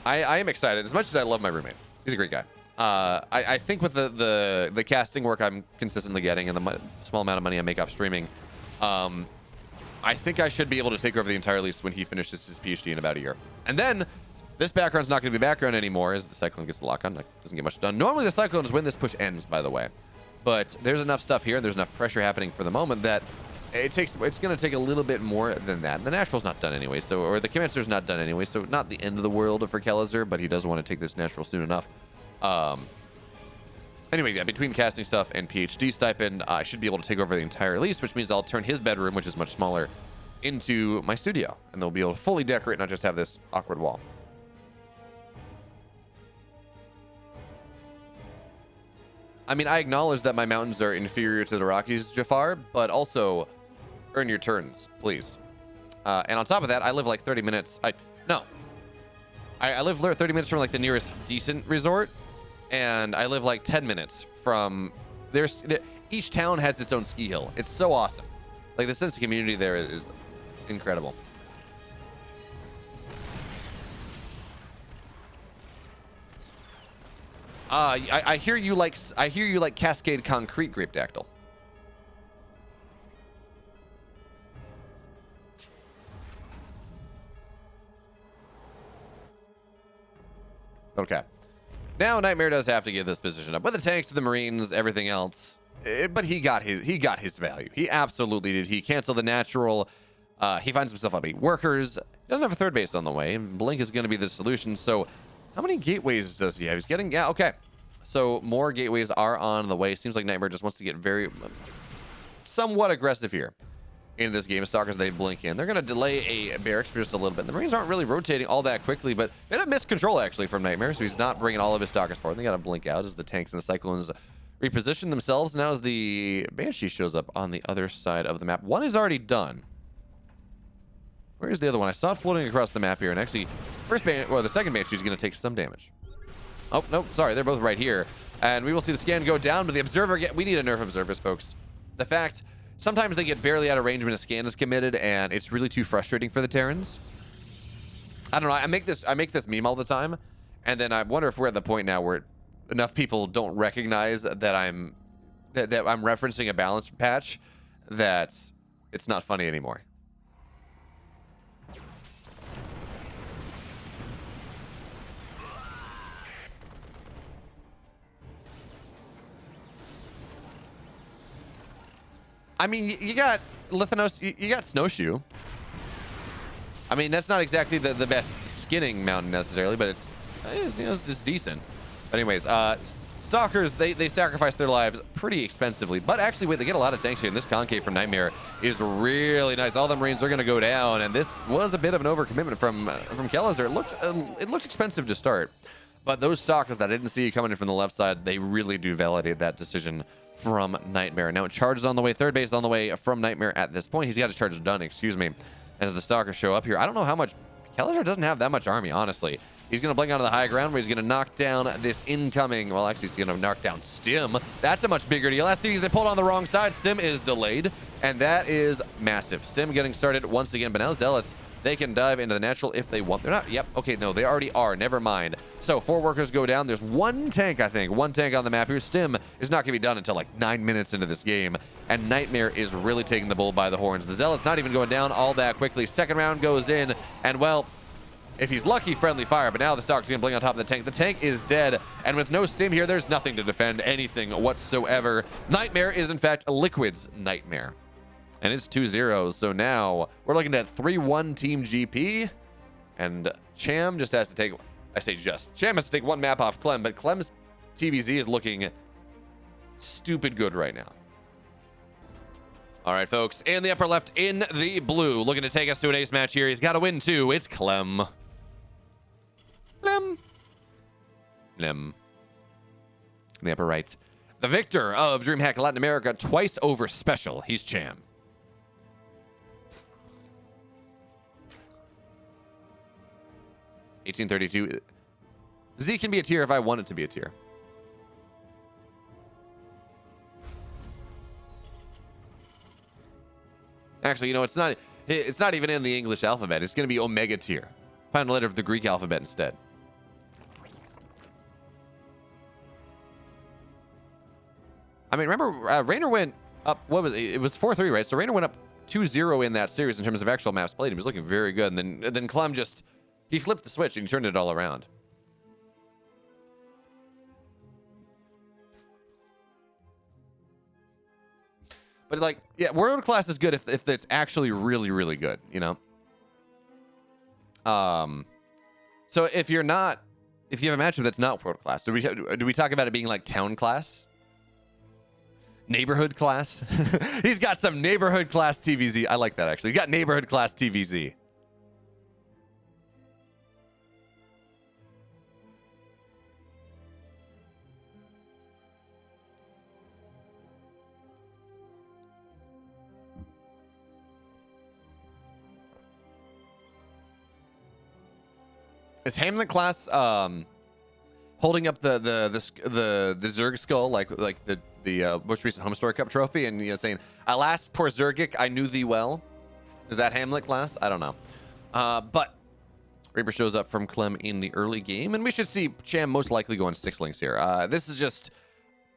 I am excited as much as I love my roommate. He's a great guy. I think with the casting work I'm consistently getting and the small amount of money I make off streaming, I think I should be able to take over the entire lease when he finishes his PhD in about a year. And then this background's not going to be background anymore as the Cyclone gets the lock on. Doesn't get much done. Normally the Cyclone is when this push ends, by the way. But there's enough stuff here and there's enough pressure happening for the moment that it's going to take a little bit more than that. And the Natural's not done anyway, so, or the Commander's not done anyway, so not the end of the world for Kelazhur, but he does want to take this Natural soon enough. Anyways, yeah, between casting stuff and PhD stipend, I should be able to take over the entire lease, which means I'll turn his bedroom, which is much smaller, into my studio. And they'll be able to fully decorate, not just have this awkward wall. I mean, I acknowledge that my mountains are inferior to the Rockies, Jafar, but also earn your turns, please. And on top of that, I live like 30 minutes. I live 30 minutes from like the nearest decent resort, and I live like 10 minutes from each town has its own ski hill. It's so awesome. Like the sense of community there is incredible. I hear you like Cascade Concrete, Grape Dactyl. Okay. Now Nightmare does have to give this position up with the tanks, the Marines, everything else. But he got his value. He absolutely did. He canceled the Natural. He finds himself up 8 workers. He doesn't have a third base on the way. Blink is going to be the solution. So how many gateways does he have? He's getting, yeah, okay. So more gateways are on the way. Seems like Nightmare just wants to get somewhat aggressive here in this game. Stalkers, they blink in. They're going to delay a barracks for just a little bit. The Marines aren't really rotating all that quickly, but they don't miss control actually from Nightmare, so he's not bringing all of his Stalkers forward. They got to blink out as the tanks and the Cyclones reposition themselves. Now as the Banshee shows up on the other side of the map. One is already done. Where's the other one? I saw it floating across the map here, and actually the second Banshee is going to take some damage. Oh, no, sorry, they're both right here. And we will see the scan go down, but the Observer, we need to nerf Observers, folks. The fact, sometimes they get barely out of range when a scan is committed, and it's really too frustrating for the Terrans. I don't know, I make this meme all the time, and then I wonder if we're at the point now where enough people don't recognize that I'm referencing a balance patch that it's not funny anymore. I mean, you got Lithanos, you got Snowshoe. I mean, that's not exactly the best skinning mountain necessarily, but it's you know, it's just decent. But anyways, Stalkers, they sacrifice their lives pretty expensively, but actually, wait, they get a lot of tanks here, and this concave from Nightmare is really nice. All the Marines are going to go down, and this was a bit of an overcommitment from Kelazhur. It looked expensive to start, but those Stalkers that I didn't see coming in from the left side, they really do validate that decision from Nightmare. Now, charges on the way, third base on the way from Nightmare at this point. He's got his charges done, excuse me, as the Stalkers show up here. I don't know how much... Kelazhur doesn't have that much army, honestly. He's going to blink onto the high ground where he's going to knock down this incoming... Well, actually, he's going to knock down Stim. That's a much bigger deal. Last thing, they pulled on the wrong side. Stim is delayed, and that is massive. Stim getting started once again, but now Zealots, they can dive into the natural if they want. They're not... Yep, okay, no, they already are. Never mind. So, 4 workers go down. There's one tank, I think. One tank on the map here. Stim is not going to be done until like 9 minutes into this game, and Nightmare is really taking the bull by the horns. The Zealot's not even going down all that quickly. Second round goes in, and well... If he's lucky, friendly fire, but now the Stalker's going to blink on top of the tank. The tank is dead, and with no Stim here, there's nothing to defend anything whatsoever. Nightmare is, in fact, Liquid's Nightmare. And it's 2-0, so now we're looking at 3-1 Team GP, and Cham just has to take... Cham has to take one map off Clem, but Clem's TVZ is looking stupid good right now. All right, folks, in the upper left, in the blue, looking to take us to an ace match here. He's got to win, too. It's Clem. Clem. In the upper right, the victor of DreamHack Latin America twice over special. He's Cham. $18.32. Z can be a tier if I want it to be a tier. Actually, you know, it's not even in the English alphabet. It's going to be Omega tier. Final letter of the Greek alphabet instead. I mean, remember, Raynor went up, what was it? It was 4-3, right? So Raynor went up 2-0 in that series in terms of actual maps played. He was looking very good. And then Clem just, he flipped the switch and turned it all around. But like, yeah, world class is good if it's actually really, really good, you know? So if you have a matchup that's not world class, do we talk about it being like town class? Neighborhood class? He's got some neighborhood class TVZ. I like that, actually. He got neighborhood class TVZ. Is Hamlet class holding up the Zerg skull like the most recent Home Story Cup trophy and, you know, saying, "Alas, poor Zergic, I knew thee well"? Is that Hamlet class? I don't know. But Reaper shows up from Clem in the early game, and we should see Cham most likely going 6 links here. This is just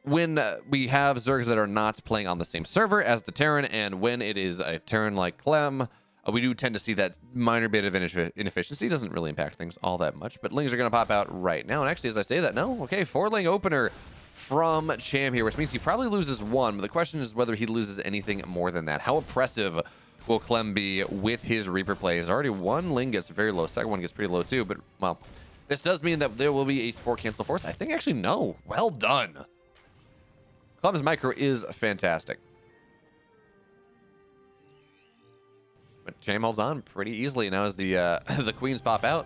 when we have Zergs that are not playing on the same server as the Terran, and when it is a Terran like Clem, we do tend to see that minor bit of inefficiency. Doesn't really impact things all that much, but lings are going to pop out right now. And actually, as I say that, no, okay, 4-ling opener from Cham here, which means he probably loses 1, but the question is whether he loses anything more than that. How oppressive will Clem be with his Reaper plays? Already 1 ling gets very low, second one gets pretty low too, but, well, this does mean that there will be a 4 cancel force. I think actually no. Well done. Clem's micro is fantastic. But Cham holds on pretty easily now as the the queens pop out.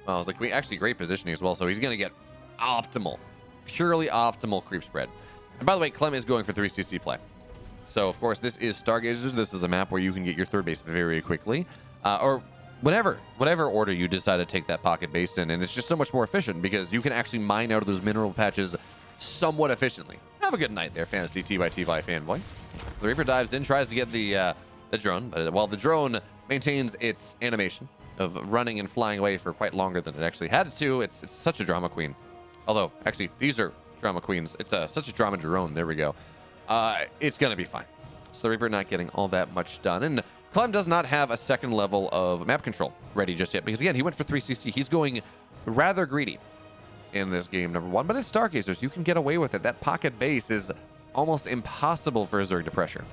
Well, it's the queen, actually great positioning as well, so he's going to get optimal, purely optimal creep spread. And by the way, Clem is going for 3CC play. So, of course, this is Stargazers. This is a map where you can get your third base very quickly. Or whatever order you decide to take that pocket base in. And it's just so much more efficient because you can actually mine out of those mineral patches somewhat efficiently. Have a good night there, Fantasy TY fanboy. The Reaper dives in, tries to get the drone, but while the drone maintains its animation of running and flying away for quite longer than it actually had to, it's such a drama queen. Although, actually, these are drama queens. It's such a drama drone. There we go. It's going to be fine. So the Reaper not getting all that much done. And Clem does not have a second level of map control ready just yet, because, again, he went for 3CC. He's going rather greedy in this game, number 1. But it's Stargazers. You can get away with it. That pocket base is almost impossible for a Zerg to pressure.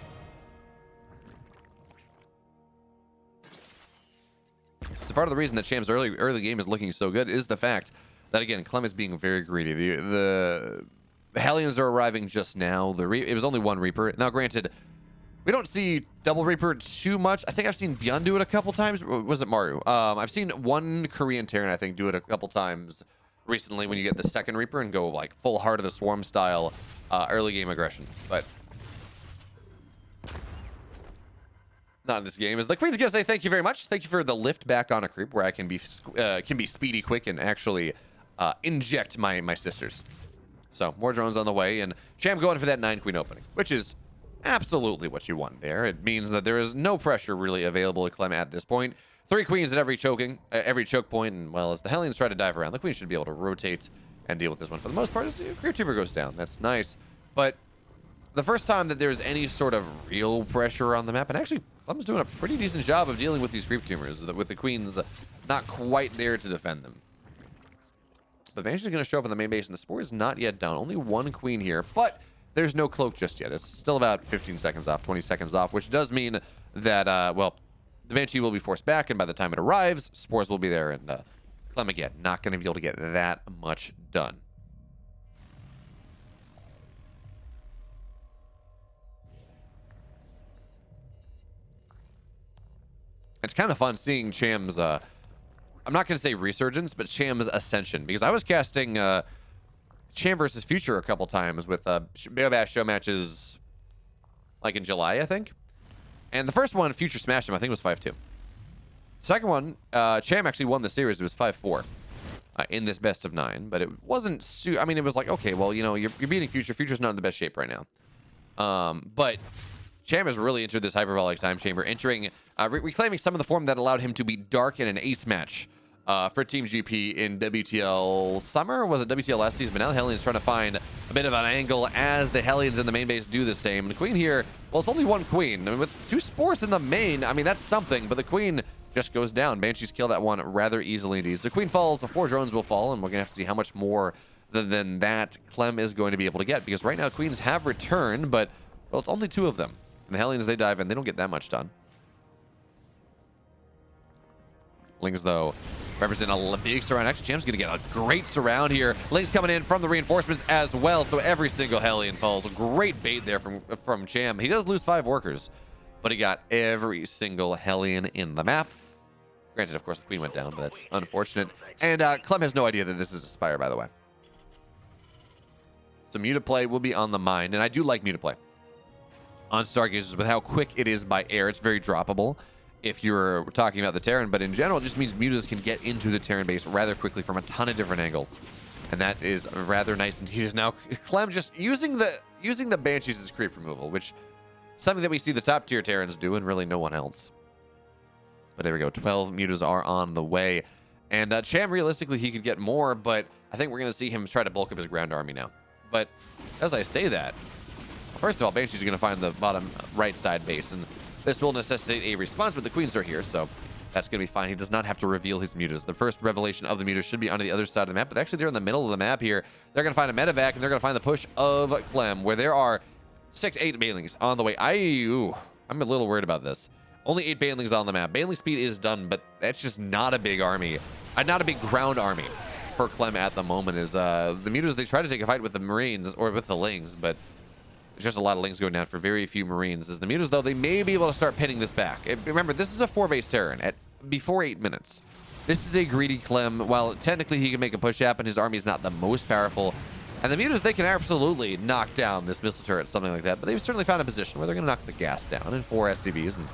So part of the reason that Cham's early game is looking so good is the fact that, again, Clem is being very greedy. The Hellions are arriving just now. It was only one Reaper. Now, granted, we don't see double Reaper too much. I think I've seen Byun do it a couple times. Or was it Maru? I've seen one Korean Terran, I think, do it a couple times recently when you get the second Reaper and go like full Heart of the Swarm style early game aggression. But not in this game. As the Queen's gonna say thank you very much. Thank you for the lift back on a creep where I can be speedy, quick, and actually inject my sisters. So more drones on the way, and Cham going for that 9-queen opening, which is absolutely what you want there. It means that there is no pressure really available to Clem at this point. 3 queens at every choke point, and well, as the Hellions try to dive around, the queen should be able to rotate and deal with this one for the most part. As the Creep Tuber goes down, that's nice. But the first time that there's any sort of real pressure on the map, and actually Clem's doing a pretty decent job of dealing with these Creep Tumors, with the queens not quite there to defend them. But Banshee's going to show up in the main base, and the Spore is not yet down. Only 1 queen here, but there's no cloak just yet. It's still about 15 seconds off, 20 seconds off, which does mean that, well, the Banshee will be forced back, and by the time it arrives, Spores will be there, and Clem, again, not going to be able to get that much done. It's kind of fun seeing Cham's, I'm not going to say resurgence, but Cham's ascension, because I was casting Cham versus Future a couple times with Bayo Bash show matches like in July, I think. And the first one, Future smashed him. I think it was 5-2. Second one, Cham actually won the series. It was 5-4 in this best of 9. But it wasn't... I mean, it was like, okay, well, you know, you're beating Future. Future's not in the best shape right now. But Cham has really entered this hyperbolic time chamber, entering, reclaiming some of the form that allowed him to be dark in an ace match for Team GP in WTL summer. Was it WTL last season? But now the Hellions trying to find a bit of an angle as the Hellions in the main base do the same. And the Queen here, well, it's only 1 queen. I mean, with 2 Spores in the main, I mean, that's something. But the Queen just goes down. Banshees kill that one rather easily indeed. The Queen falls, the 4 drones will fall, and we're going to have to see how much more than that Clem is going to be able to get. Because right now, Queens have returned, but, well, it's only 2 of them. And the Hellions, they dive in. They don't get that much done. Lings, though, represent a big surround. Actually, Cham's going to get a great surround here. Lings coming in from the reinforcements as well, so every single Hellion falls. A great bait there from Cham. He does lose 5 workers, but he got every single Hellion in the map. Granted, of course, the Queen went down, but that's unfortunate. And Clem has no idea that this is a Spire, by the way. So Mutaplay will be on the mind, and I do like Mutaplay on Stargazers with how quick it is by air. It's very droppable if you're talking about the Terran, but in general, it just means Mutas can get into the Terran base rather quickly from a ton of different angles. And that is rather nice indeed. Is now Clem just using the Banshees as creep removal, which is something that we see the top tier Terrans do and really no one else. But there we go. 12 Mutas are on the way. And Cham, realistically, he could get more, but I think we're going to see him try to bulk up his ground army now. But as I say that, first of all, Banshees are going to find the bottom right side base, and this will necessitate a response, but the Queens are here, so that's going to be fine. He does not have to reveal his Mutas. The first revelation of the Mutas should be on the other side of the map, but actually they're in the middle of the map here. They're going to find a medevac, and they're going to find the push of Clem, where there are 6-8 Banelings on the way. I'm a little worried about this. Only 8 Banelings on the map. Baneling speed is done, but that's just not a big army. Not a big ground army for Clem at the moment. Is the Mutas, they try to take a fight with the Marines, or with the Lings, but there's just a lot of Lings going down for very few Marines. As the Mutas, though, they may be able to start pinning this back. Remember, this is a 4-base Terran at before 8 minutes. This is a greedy Clem. While technically he can make a push happen, his army is not the most powerful. And the Mutas, they can absolutely knock down this missile turret, something like that. But they've certainly found a position where they're going to knock the gas down in 4 SCVs. And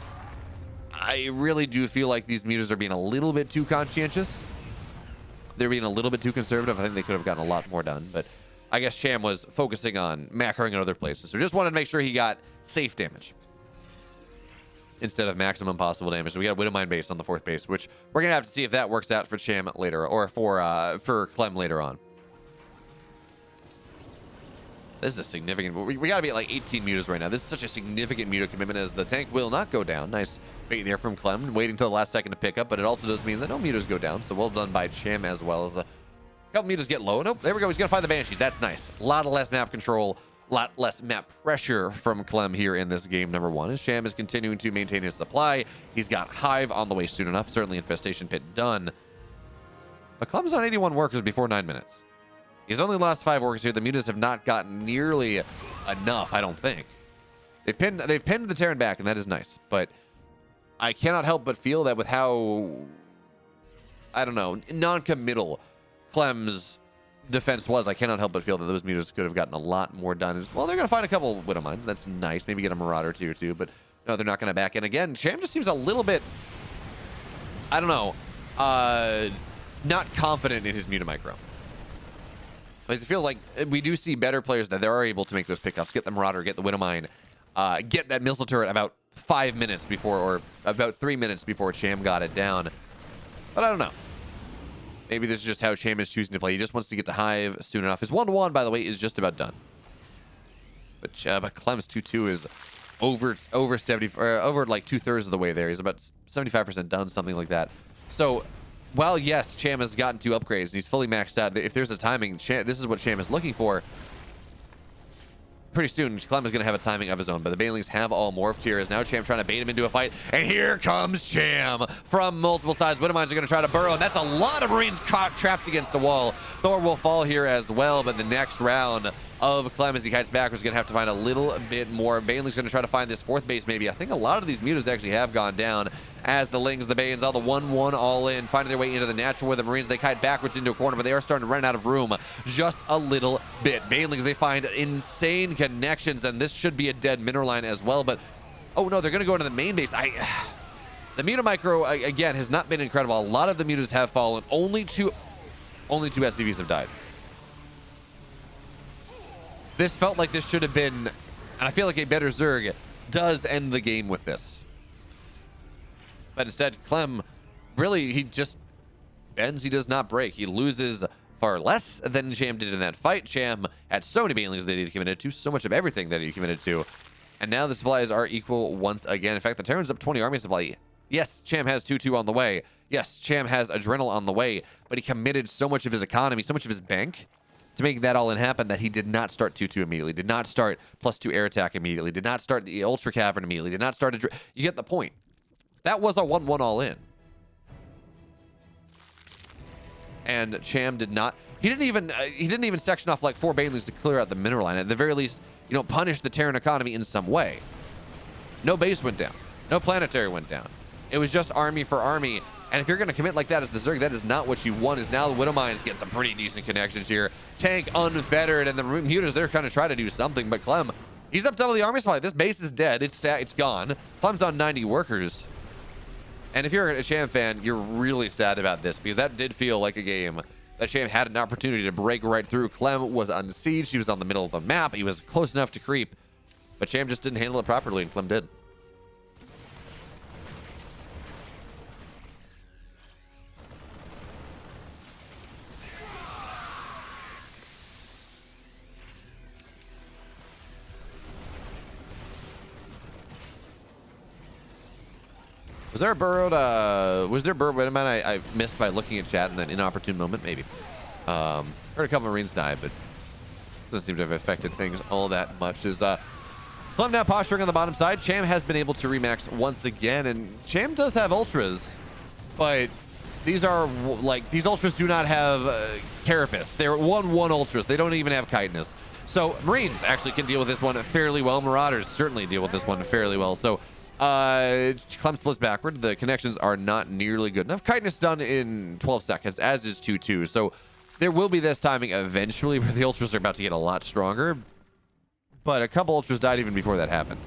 I really do feel like these Mutas are being a little bit too conscientious. They're being a little bit too conservative. I think they could have gotten a lot more done. But I guess Cham was focusing on macroing in other places. So just wanted to make sure he got safe damage instead of maximum possible damage. So we got a Widowmine base on the 4th base, which we're going to have to see if that works out for Cham later, or for Clem later on. This is a significant... We got to be at like 18 Mutas right now. This is such a significant Muta commitment as the tank will not go down. Nice bait there from Clem, waiting till the last second to pick up, but it also does mean that no Mutas go down. So well done by Cham as well. As a couple Mutas get low. Nope, there we go. He's going to find the Banshees. That's nice. A lot of less map control. A lot less map pressure from Clem here in this game, number one. As Cham is continuing to maintain his supply. He's got Hive on the way soon enough. Certainly Infestation Pit done. But Clem's on 81 workers before 9 minutes. He's only lost 5 workers here. The mutas have not gotten nearly enough, I don't think. They've pinned the Terran back, and that is nice. But I cannot help but feel that with how, I don't know, non-committal Clem's defense was, I cannot help but feel that those mutas could have gotten a lot more done. Well, they're going to find a couple Widowmine. That's nice. Maybe get a Marauder or two, but no, they're not going to back in again. Cham just seems a little bit, I don't know, not confident in his muta micro. Because it feels like we do see better players that they are able to make those pickups, get the Marauder, get the Widowmine, get that missile turret about 5 minutes before, or about 3 minutes before Cham got it down. But I don't know. Maybe this is just how Cham is choosing to play. He just wants to get to Hive soon enough. His 1-1, by the way, is just about done. But Clem's 2-2 is over 70, or over like 2/3 of the way there. He's about 75% done, something like that. So while yes, Cham has gotten 2 upgrades and he's fully maxed out, if there's a timing, this is what Cham is looking for. Pretty soon, Clem is going to have a timing of his own, but the Banelings have all morphed here. Is now Cham trying to bait him into a fight, and here comes Cham from multiple sides. Widowmines are going to try to burrow, and that's a lot of Marines caught, trapped against the wall. Thor will fall here as well, but the next round of Clem as he kites backwards is going to have to find a little bit more. Baneling's going to try to find this 4th base maybe. I think a lot of these mutas actually have gone down as the Lings, the Banes, all the 1-1 all in, finding their way into the natural where the Marines, they kite backwards into a corner, but they are starting to run out of room just a little bit. Banelings, they find insane connections, and this should be a dead mineral line as well, but oh no, they're going to go into the main base. The muta micro, again, has not been incredible. A lot of the mutas have fallen. Only two SCVs have died. This felt like this should have been, and I feel like a better Zerg does end the game with this. But instead, Clem, really, he just bends, he does not break. He loses far less than Cham did in that fight. Cham had so many Banelings that he committed to, so much of everything that he committed to. And now the supplies are equal once again. In fact, the Terran's up 20 army supply. Yes, Cham has 2-2 on the way. Yes, Cham has Adrenal on the way. But he committed so much of his economy, so much of his bank to make that all in happen that he did not start 2-2 immediately, did not start +2 air attack immediately, did not start the Ultra Cavern immediately, did not start you get the point. That was a 1-1 all in. And Cham did not, he didn't even section off like 4 Banelings to clear out the mineral line. At the very least, you know, punish the Terran economy in some way. No base went down. No planetary went down. It was just army for army. And if you're going to commit like that as the Zerg, that is not what you want. Is now the Widowmines get some pretty decent connections here. Tank unfettered, and the mutas, they're kind of trying to do something. But Clem, he's up double the army supply. This base is dead. It's gone. Clem's on 90 workers. And if you're a Cham fan, you're really sad about this, because that did feel like a game that Cham had an opportunity to break right through. Clem was unsieged. He was on the middle of the map. He was close enough to creep, but Cham just didn't handle it properly, and Clem did. Was there a burrowed, Widowmine I missed by looking at chat in an inopportune moment? Maybe. Heard a couple Marines die, but doesn't seem to have affected things all that much. Is Clem now posturing on the bottom side. Cham has been able to remax once again, and Cham does have ultras, but these are like, these ultras do not have carapace. They're 1-1 ultras. They don't even have chitinous. So Marines actually can deal with this one fairly well. Marauders certainly deal with this one fairly well. So Clem splits backward. The connections are not nearly good enough. Chitinous done in 12 seconds, as is 2-2. So there will be this timing eventually where the ultras are about to get a lot stronger. But a couple ultras died even before that happened.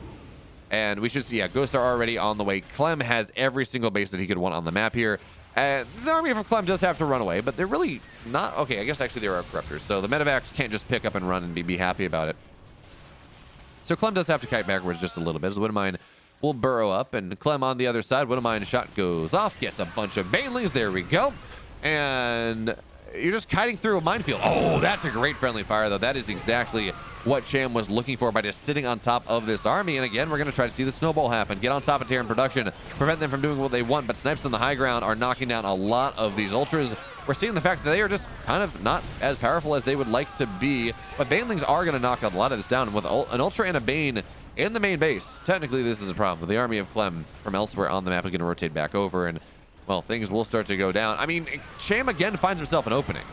And we should see, yeah, ghosts are already on the way. Clem has every single base that he could want on the map here. And the army of Clem does have to run away, but they're really not... Okay, I guess actually there are corruptors. So the medevacs can't just pick up and run and be happy about it. So Clem does have to kite backwards just a little bit. As Widowmine will burrow up, and Clem on the other side. Widowmine shot goes off, gets a bunch of Banelings. There we go. And you're just kiting through a minefield. Oh, that's a great friendly fire, though. That is exactly what Cham was looking for by just sitting on top of this army. And again, we're going to try to see the snowball happen. Get on top of Terran production, prevent them from doing what they want. But snipes on the high ground are knocking down a lot of these ultras. we're seeing the fact that they are just kind of not as powerful as they would like to be. But Banelings are going to knock a lot of this down. With an Ultra and a Bane in the main base, technically this is a problem. But the army of Clem from elsewhere on the map is going to rotate back over, and, well, things will start to go down. I mean, Cham again finds himself an opening.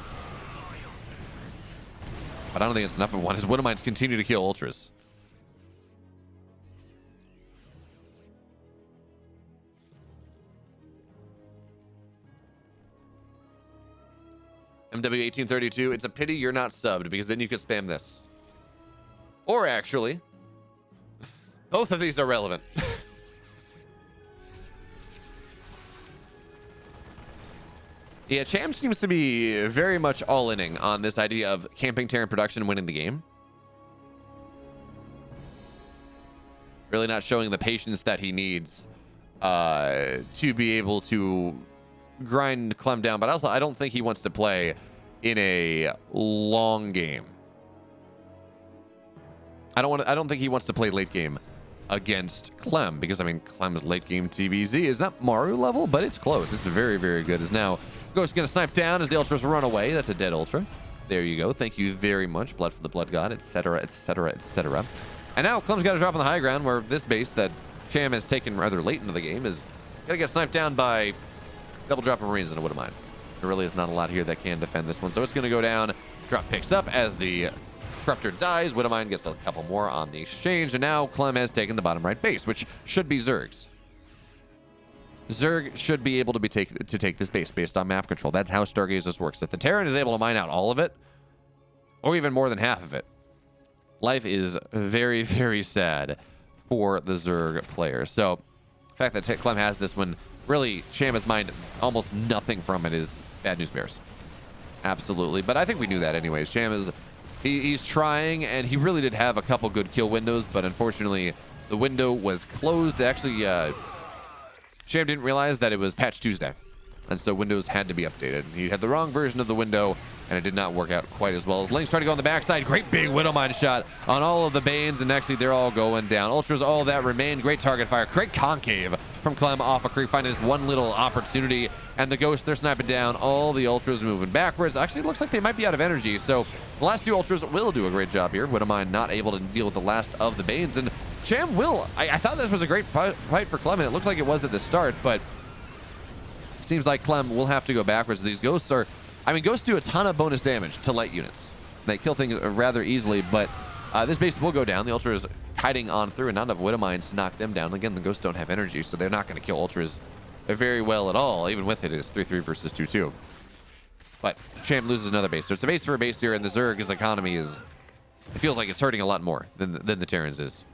But I don't think it's enough of one, as Widowmines continue to kill Ultras. MW1832, it's a pity you're not subbed, because then you could spam this. Or actually, both of these are relevant. Yeah, Cham seems to be very much all-inning on this idea of camping Terran production and winning the game. Really not showing the patience that he needs to be able to grind Clem down, but also I don't think he wants to play in a long game. I don't think he wants to play late game against Clem, because I mean Clem's late game TVZ is not Maru level, but it's close. It's very, very good. As now Ghost gonna snipe down as the Ultras run away. That's a dead Ultra. There you go. Thank you very much. Blood for the Blood God, etc., etc., etc. And now Clem's got to drop on the high ground, where this base that Cham has taken rather late into the game is gonna get sniped down by double drop of Marines and a Widowmine. There really is not a lot here that can defend this one, so it's gonna go down. Drop picks up as the Corruptor dies. Widowmine gets a couple more on the exchange, and now Clem has taken the bottom right base, which should be Zerg's. Zerg should be able to take this base based on map control. That's how Stargazers works. If the Terran is able to mine out all of it, or even more than half of it, life is very, very sad for the Zerg player. So the fact that Clem has this one, really, Cham has mined almost nothing from it, is bad news bears. Absolutely. But I think we knew that anyways. Cham is... He's trying, and he really did have a couple good kill windows, but unfortunately, the window was closed. Actually, Cham didn't realize that it was Patch Tuesday, and so Windows had to be updated. He had the wrong version of the window, and it did not work out quite as well. Link's trying to go on the backside. Great big Widowmine shot on all of the Banes, and actually they're all going down. Ultras, all that remained. Great target fire. Great concave from Clem off a creep, finding this one little opportunity, and the Ghosts, they're sniping down all the Ultras, moving backwards. Actually, it looks like they might be out of energy, so the last two Ultras will do a great job here. Widowmine not able to deal with the last of the Banes, and Cham will. I thought this was a great fight for Clem, and it looked like it was at the start, but seems like Clem will have to go backwards. These Ghosts are... I mean, Ghosts do a ton of bonus damage to light units. They kill things rather easily, but this base will go down. The Ultra is hiding on through, and not enough Widowmines to knock them down. Again, the Ghosts don't have energy, so they're not going to kill Ultras very well at all. Even with it, it's 3-3 versus 2-2. But Cham loses another base. So it's a base for a base here, and the Zerg's economy is... It feels like it's hurting a lot more than the Terran's is.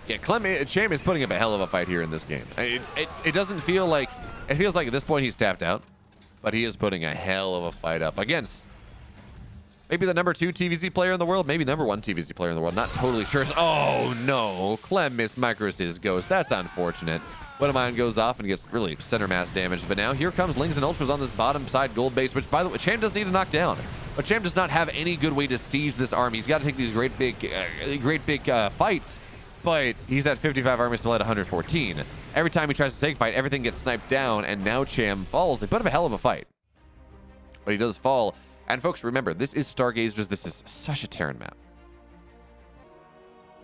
Yeah, Cham is putting up a hell of a fight here in this game. It doesn't feel like... It feels like at this point he's tapped out, but he is putting a hell of a fight up against maybe the #2 TVZ player in the world, maybe #1 TVZ player in the world. Not totally sure. Oh, no. Clem missed micros his Ghost. That's unfortunate. Widowmine goes off and gets really center mass damage, but now here comes Lings and Ultras on this bottom side gold base, which, by the way, Cham does need to knock down. But Cham does not have any good way to seize this army. He's got to take these great big fights. But he's at 55 army, still at 114. Every time he tries to take a fight, everything gets sniped down, and now Cham falls. They put up a hell of a fight. But he does fall. And folks, remember, this is Stargazers. This is such a Terran map.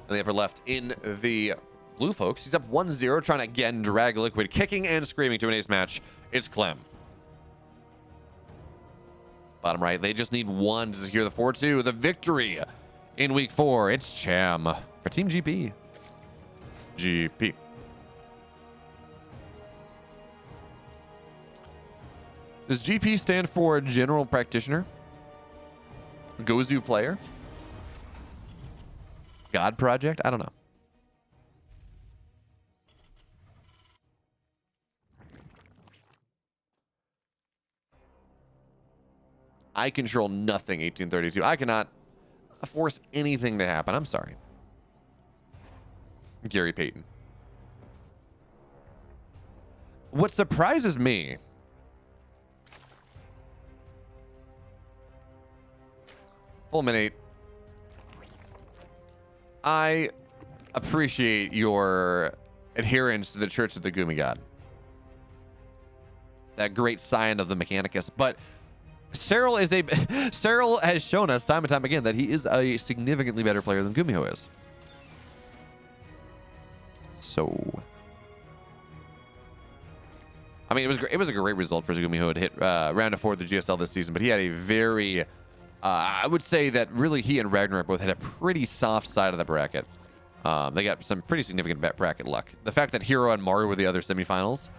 In the upper left, in the blue folks, he's up 1-0, trying to again drag Liquid, kicking and screaming to an ace match. It's Clem. Bottom right, they just need one to secure the 4-2. The victory in week 4. It's Cham for Team GP. GP. Does GP stand for General Practitioner? Gozu Player? God Project? I don't know. I control nothing, 1832. I cannot force anything to happen. I'm sorry. Gary Payton. What surprises me Fulminate. I appreciate your adherence to the Church of the Gumi God. That great sign of the Mechanicus. But Cyril is Cyril has shown us time and time again that he is a significantly better player than Gumiho is. So, I mean, it was a great result for Gumiho to hit round of 4 of the GSL this season, but he had a very, I would say that really he and Ragnarok both had a pretty soft side of the bracket. They got some pretty significant bracket luck. The fact that Hero and Maru were the other semifinals,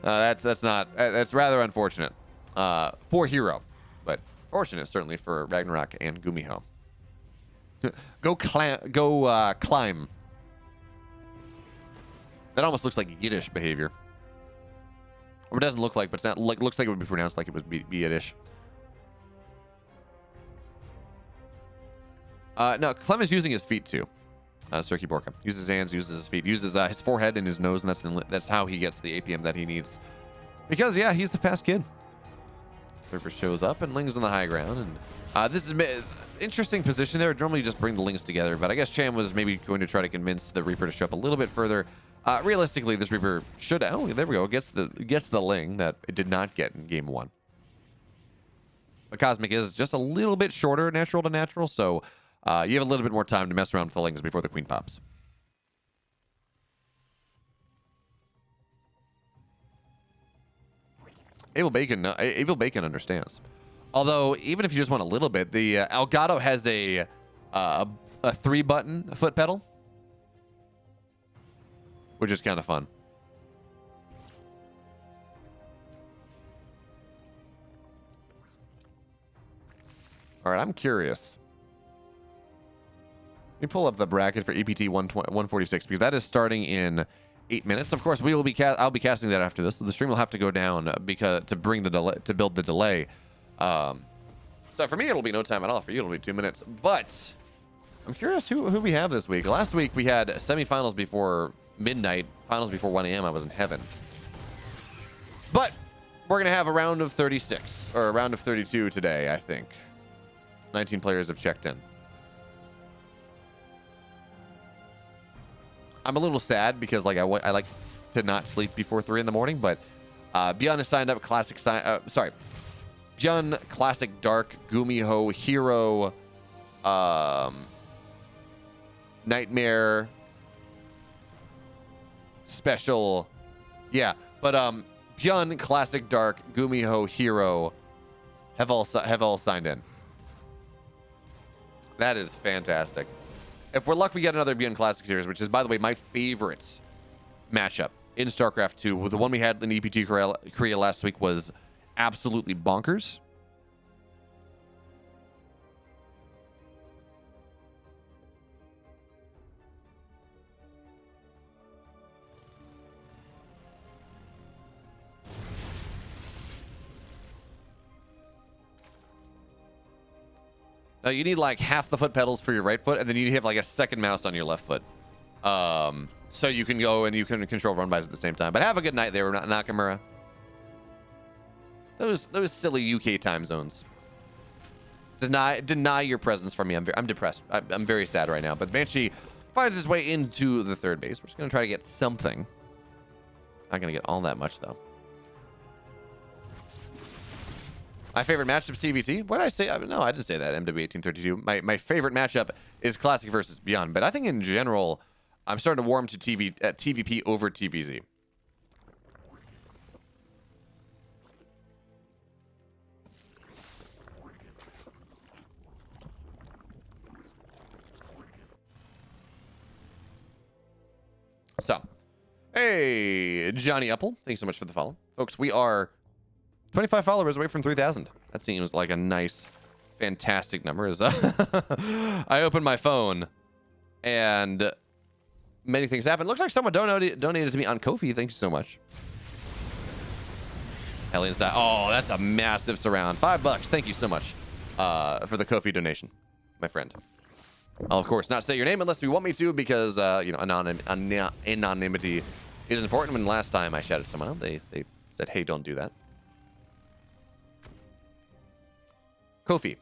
that's rather unfortunate for Hero, but fortunate certainly for Ragnarok and Gumiho. Go climb. That almost looks like Yiddish behavior. Or it doesn't look like, but it's not like, looks like it would be pronounced like it was be Yiddish. No, Clem is using his feet too. Cirky Borka uses his hands, uses his feet, uses his forehead and his nose, and that's how he gets the APM that he needs. Because yeah, he's the fast kid. Surfer shows up and Ling's on the high ground, and this is interesting position there. Normally you just bring the Lings together, but I guess Cham was maybe going to try to convince the Reaper to show up a little bit further. Realistically, this Reaper should. Oh, there we go. Gets the Ling that it did not get in game 1. But Cosmic is just a little bit shorter, natural to natural, so you have a little bit more time to mess around with the Lings before the Queen pops. Able Bacon understands. Although, even if you just want a little bit, the Elgato has a 3-button foot pedal, which is kind of fun. All right, I'm curious. Let me pull up the bracket for EPT 146 because that is starting in 8 minutes. Of course, I'll be casting that after this, so the stream will have to go down because to build the delay. So for me, it'll be no time at all. For you, it'll be 2 minutes. But I'm curious who we have this week. Last week we had semifinals before midnight, finals before 1 a.m. I was in heaven. But we're gonna have a round of 36 or a round of 32 today, I think. 19 players have checked in. I'm a little sad because like I like to not sleep before 3 in the morning, but Beyond has signed up Beyond Classic Dark, Gumiho, Hero, Nightmare, Special, yeah, but Beyond Classic Dark, Gumiho, Hero have all signed in. That is fantastic. If we're lucky, we get another Beyond Classic series, which is, by the way, my favorite matchup in StarCraft 2. The one we had in EPT Korea last week was absolutely bonkers. Now you need like half the foot pedals for your right foot, and then you have like a second mouse on your left foot. So you can go and you can control run bys at the same time. But have a good night there, Nakamura. Those silly UK time zones. Deny your presence from me. I'm depressed. I'm very sad right now. But Banshee finds his way into the third base. We're just gonna try to get something. Not gonna get all that much though. My favorite matchup is TVT. What did I say? No, I didn't say that. MW1832. My favorite matchup is Classic versus Beyond. But I think in general, I'm starting to warm to TVP over TVZ. So, hey, Johnny Apple. Thanks so much for the follow. Folks, we are 25 followers away from 3,000. That seems like a nice, fantastic number. As I open my phone, and many things happen. Looks like someone donated to me on Ko-fi. Thanks so much. Hellions die. Oh, that's a massive surround. $5. Thank you so much for the Ko-fi donation, my friend. I'll of course not say your name unless you want me to, because you know, anonymity is important. When last time I shouted someone out, they said, "Hey, don't do that." Ko-fi.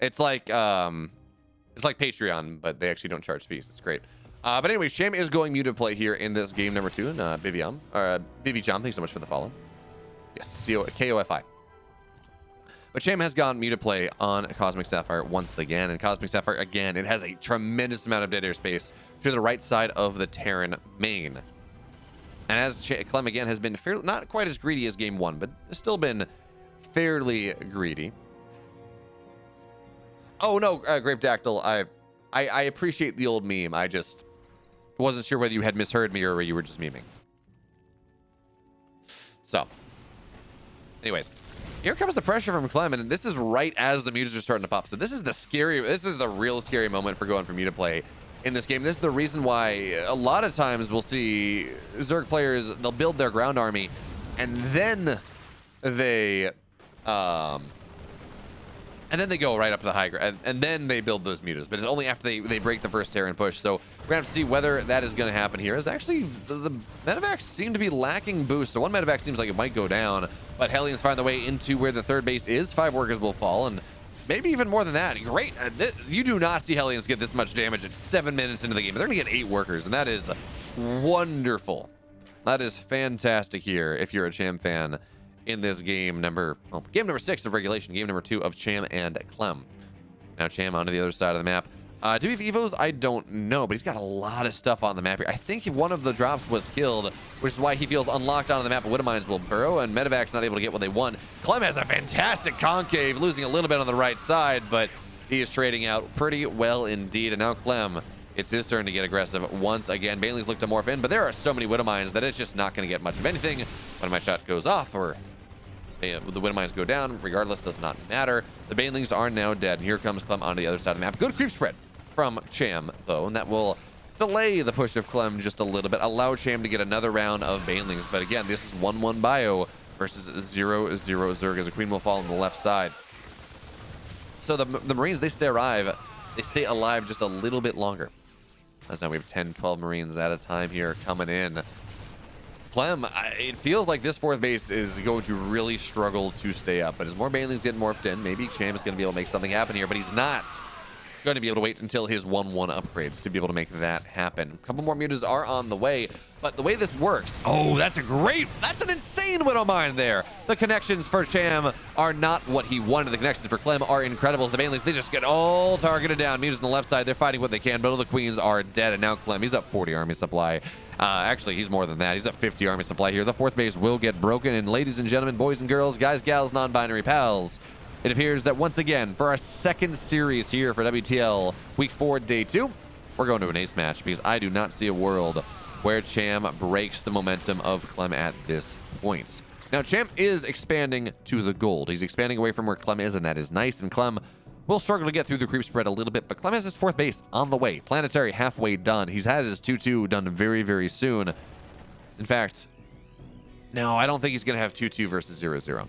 It's like Patreon, but they actually don't charge fees. It's great. But anyways, Cham is going muted play here in this game number 2. And Bivy Cham, thanks so much for the follow. Yes, KOFI. But Cham has gone muted play on Cosmic Sapphire once again. And Cosmic Sapphire, again, it has a tremendous amount of dead air space to the right side of the Terran main. And as Clem, again, has been fairly, not quite as greedy as game 1, but still been fairly greedy. Oh, no, Grape Dactyl, I appreciate the old meme. I just wasn't sure whether you had misheard me or you were just memeing. So, anyways, here comes the pressure from Clem, and this is right as the mutants are starting to pop. So this is the real scary moment for going for muted play in this game. This is the reason why a lot of times we'll see Zerg players, they'll build their ground army, and then they go right up to the high ground, and then they build those mutas. But it's only after they break the first Terran push. So we're gonna have to see whether that is gonna happen here. As actually the medevacs seem to be lacking boost. So one medevac seems like it might go down, but Hellions find their way into where the third base is. 5 workers will fall, and maybe even more than that. Great. You do not see Hellions get this much damage at 7 minutes into the game. They're gonna get 8 workers, and that is wonderful. That is fantastic here if you're a Cham fan in this game number 6 of regulation, game number 2 of Cham and Clem. Now Cham onto the other side of the map. Do we have Evos? I don't know, but he's got a lot of stuff on the map here. I think one of the drops was killed, which is why he feels unlocked onto the map. Widowmines will burrow, and Medevac's not able to get what they want. Clem has a fantastic concave, losing a little bit on the right side, but he is trading out pretty well indeed. And now Clem, it's his turn to get aggressive once again. Bailey's looked to morph in, but there are so many Widowmines that it's just not going to get much of anything when my shot goes off, or the Widowmines go down. Regardless, does not matter. The Banelings are now dead. And here comes Clem onto the other side of the map. Good creep spread from Cham, though, and that will delay the push of Clem just a little bit, allow Cham to get another round of Banelings. But again, this is 1-1 bio versus 0-0 Zerg, as a Queen will fall on the left side. So the Marines, they stay alive just a little bit longer. As now we have 10-12 Marines at a time here coming in. Clem, it feels like this 4th base is going to really struggle to stay up, but as more Banelings get morphed in, maybe Cham is going to be able to make something happen here, but he's not going to be able to wait until his 1-1 upgrades to be able to make that happen. A couple more mutas are on the way, but the way this works, that's an insane Widowmine there. The connections for Cham are not what he wanted. The connections for Clem are incredible. As the Banelings, they just get all targeted down. Mutas on the left side, they're fighting what they can, but all the Queens are dead, and now Clem, he's up 40 army supply. Actually, he's more than that. He's at 50 army supply here. The 4th base will get broken, and ladies and gentlemen, boys and girls, guys, gals, non-binary pals, it appears that once again, for our second series here for WTL Week 4, Day 2, we're going to an ace match, because I do not see a world where Cham breaks the momentum of Clem at this point. Now, Cham is expanding to the gold. He's expanding away from where Clem is, and that is nice, and Clem will struggle to get through the creep spread a little bit, but Clem has his 4th base on the way. Planetary halfway done. He's had his 2-2 done very, very soon. In fact, no, I don't think he's going to have 2-2 versus 0-0.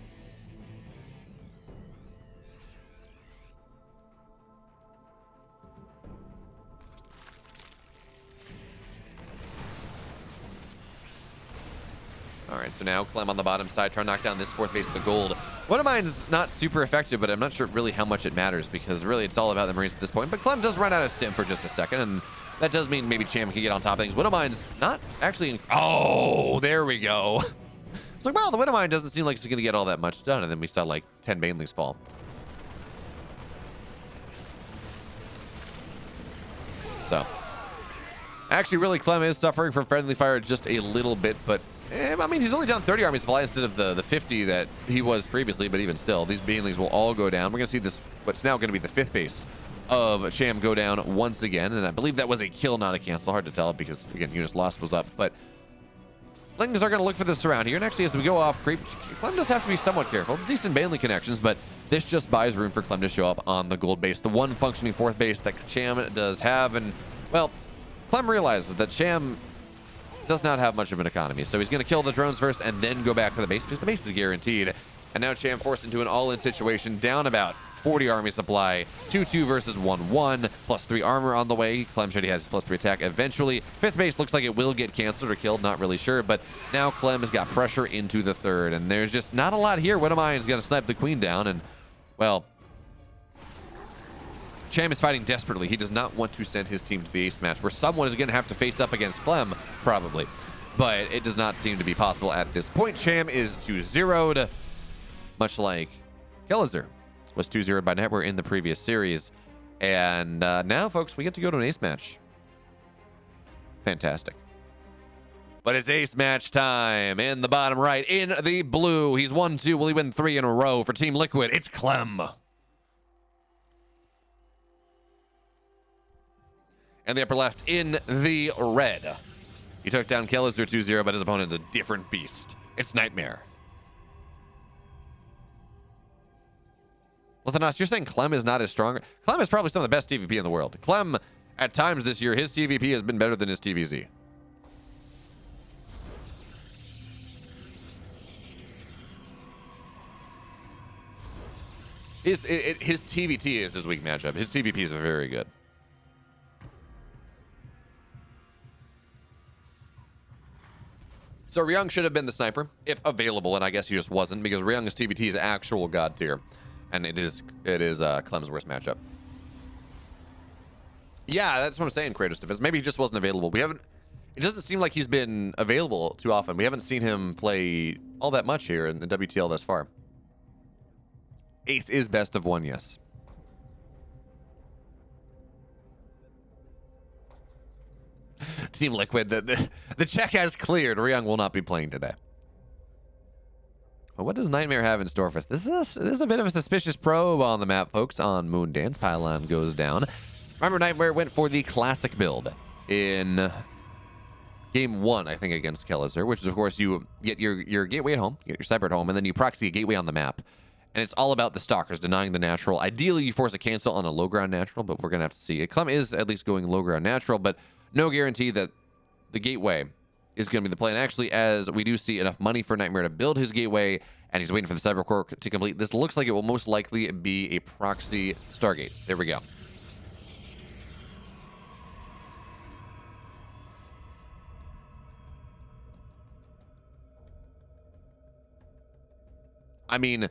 All right, so now Clem on the bottom side trying to knock down this 4th base of the gold. Widowmine's not super effective, but I'm not sure really how much it matters, because really it's all about the Marines at this point. But Clem does run out of stim for just a second, and that does mean maybe Cham can get on top of things. Widowmine's not actually there we go. It's like, well, the Widowmine doesn't seem like it's going to get all that much done, and then we saw like 10 Banelings fall. So, actually, really, Clem is suffering from friendly fire just a little bit, but I mean, he's only down 30 army supply instead of the 50 that he was previously, but even still, these Banelings will all go down. We're going to see this, what's now going to be the 5th base of Cham go down once again, and I believe that was a kill, not a cancel. Hard to tell because, again, units lost was up, but Lings are going to look for this around here, and actually, as we go off creep, Clem does have to be somewhat careful. Decent Baneling connections, but this just buys room for Clem to show up on the gold base, the one functioning 4th base that Cham does have, and, well, Clem realizes that Cham does not have much of an economy, so he's going to kill the drones first and then go back to the base, because the base is guaranteed. And now Cham forced into an all-in situation, down about 40 army supply, 2-2 versus 1-1, +3 armor on the way. Clem said he has his +3 attack eventually. 5th base looks like it will get canceled or killed, not really sure, but now Clem has got pressure into the 3rd, and there's just not a lot here. Widowmine is going to snipe the Queen down, and Well, Cham is fighting desperately. He does not want to send his team to the ace match, where someone is going to have to face up against Clem, probably. But it does not seem to be possible at this point. Cham is 2-0'd, much like Kelazhur was 2-0'd by Netwer in the previous series. And now, folks, we get to go to an ace match. Fantastic. But it's ace match time in the bottom right. In the blue, he's 1-2. Will he win 3 in a row for Team Liquid? It's Clem. And the upper left in the red. He took down Kelazhur 2-0, but his opponent is a different beast. It's Nightmare. Lithanos, you're saying Clem is not as strong? Clem is probably some of the best TVP in the world. Clem, at times this year, his TVP has been better than his TVZ. His TVT is his weak matchup. His TVP is very good. So Ryung should have been the sniper, if available, and I guess he just wasn't, because Ryung's TVT is actual god tier, and it is Clem's worst matchup. Yeah, that's what I'm saying, Kratos defense. Maybe he just wasn't available. It doesn't seem like he's been available too often. We haven't seen him play all that much here in the WTL thus far. Ace is best of 1, yes. Team Liquid, the check has cleared. Ryung will not be playing today. Well, what does Nightmare have in store for us? This is a bit of a suspicious probe on the map, folks. On Moondance, Pylon goes down. Remember, Nightmare went for the classic build in game 1, I think, against Kelazhur, which is, of course, you get your gateway at home, you get your cyber at home, and then you proxy a gateway on the map. And it's all about the stalkers denying the natural. Ideally, you force a cancel on a low ground natural, but we're going to have to see. Clem is at least going low ground natural, but no guarantee that the gateway is going to be the play. And actually, as we do see enough money for Nightmare to build his gateway, and he's waiting for the cyber core to complete, this looks like it will most likely be a proxy Stargate. There we go. I mean,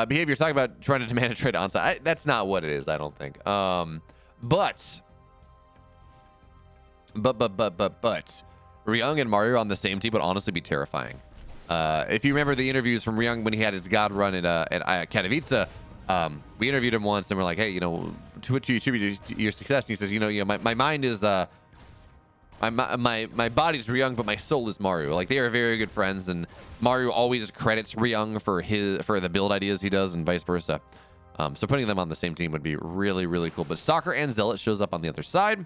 behavior, talking about trying to demand a trade onside. That's not what it is, I don't think. But Ryung and Mario on the same team would honestly be terrifying. If you remember the interviews from Ryung when he had his God run at Katowice, we interviewed him once and we're like, hey, you know, to what you attribute your success? And he says, you know, my mind is my body's Ryung, but my soul is Mario. Like, they are very good friends, and Mario always credits Ryung for the build ideas he does, and vice versa. So putting them on the same team would be really, really cool. But Stalker and Zealot shows up on the other side.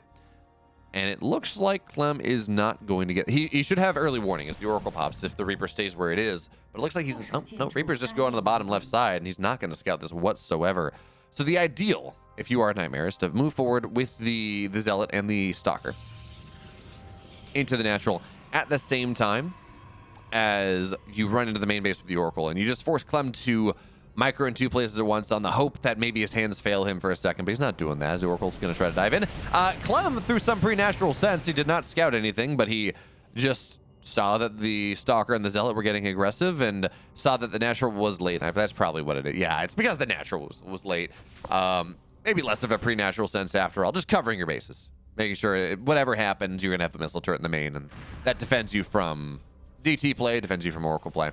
And it looks like Clem is not going to get... He should have early warning as the Oracle pops if the Reaper stays where it is. But it looks like he's... Oh, no, Reaper's just going to the bottom left side, and he's not going to scout this whatsoever. So the ideal, if you are a Nightmare, is to move forward with the Zealot and the Stalker into the natural at the same time as you run into the main base with the Oracle. And you just force Clem to micro in 2 places at once on the hope that maybe his hands fail him for a second, but he's not doing that. The Oracle's going to try to dive in. Clem, through some preternatural sense, he did not scout anything, but he just saw that the Stalker and the Zealot were getting aggressive and saw that the natural was late. That's probably what it is. Yeah, it's because the natural was late. Maybe less of a preternatural sense after all. Just covering your bases. Making sure whatever happens, you're going to have a missile turret in the main, and that defends you from DT play, defends you from Oracle play.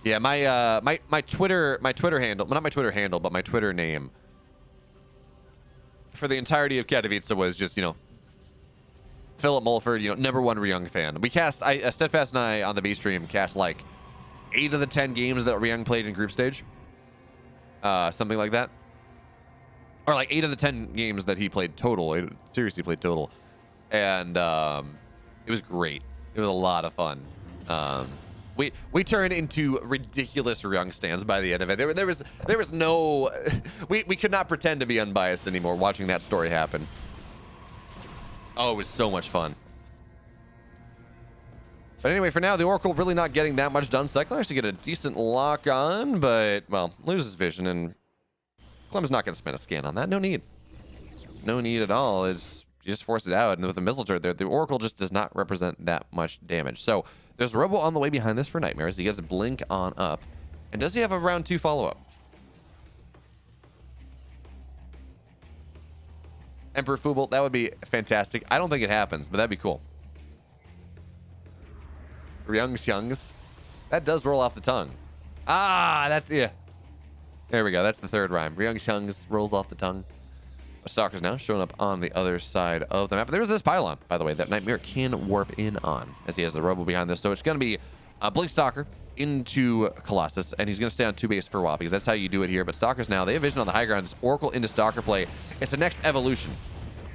Yeah, my Twitter handle, not my Twitter handle, but my Twitter name for the entirety of Katowice was just, you know, Philip Mulford, you know, #1 Ryung fan. We cast, Steadfast and I on the B stream cast like 8 of the 10 games that Ryung played in group stage, something like that, or like 8 of the 10 games that he played total. Seriously played total, and it was great. It was a lot of fun. We turned into ridiculous Ryung stands by the end of it. There was no... We could not pretend to be unbiased anymore watching that story happen. Oh, it was so much fun. But anyway, for now, the Oracle really not getting that much done. Cyclone actually get a decent lock on, but, well, loses vision, and Clem's not going to spend a scan on that. No need. No need at all. You just force it out, and with the missile turret there, the Oracle just does not represent that much damage. So There's a Robo on the way behind this for Nightmares. He gets a blink on up. And does he have a round 2 follow-up? Emperor Fuble, that would be fantastic. I don't think it happens, but that'd be cool. Youngs. That does roll off the tongue. Ah, that's, yeah. There we go. That's the third rhyme. Youngs rolls off the tongue. Stalker's now showing up on the other side of the map. There's this pylon, by the way, that Nightmare can warp in on, as he has the Robo behind this. So it's going to be a Blink Stalker into Colossus, and he's going to stay on 2 base for a while, because that's how you do it here. But Stalkers now, they have vision on the high ground. It's Oracle into Stalker play. It's the next evolution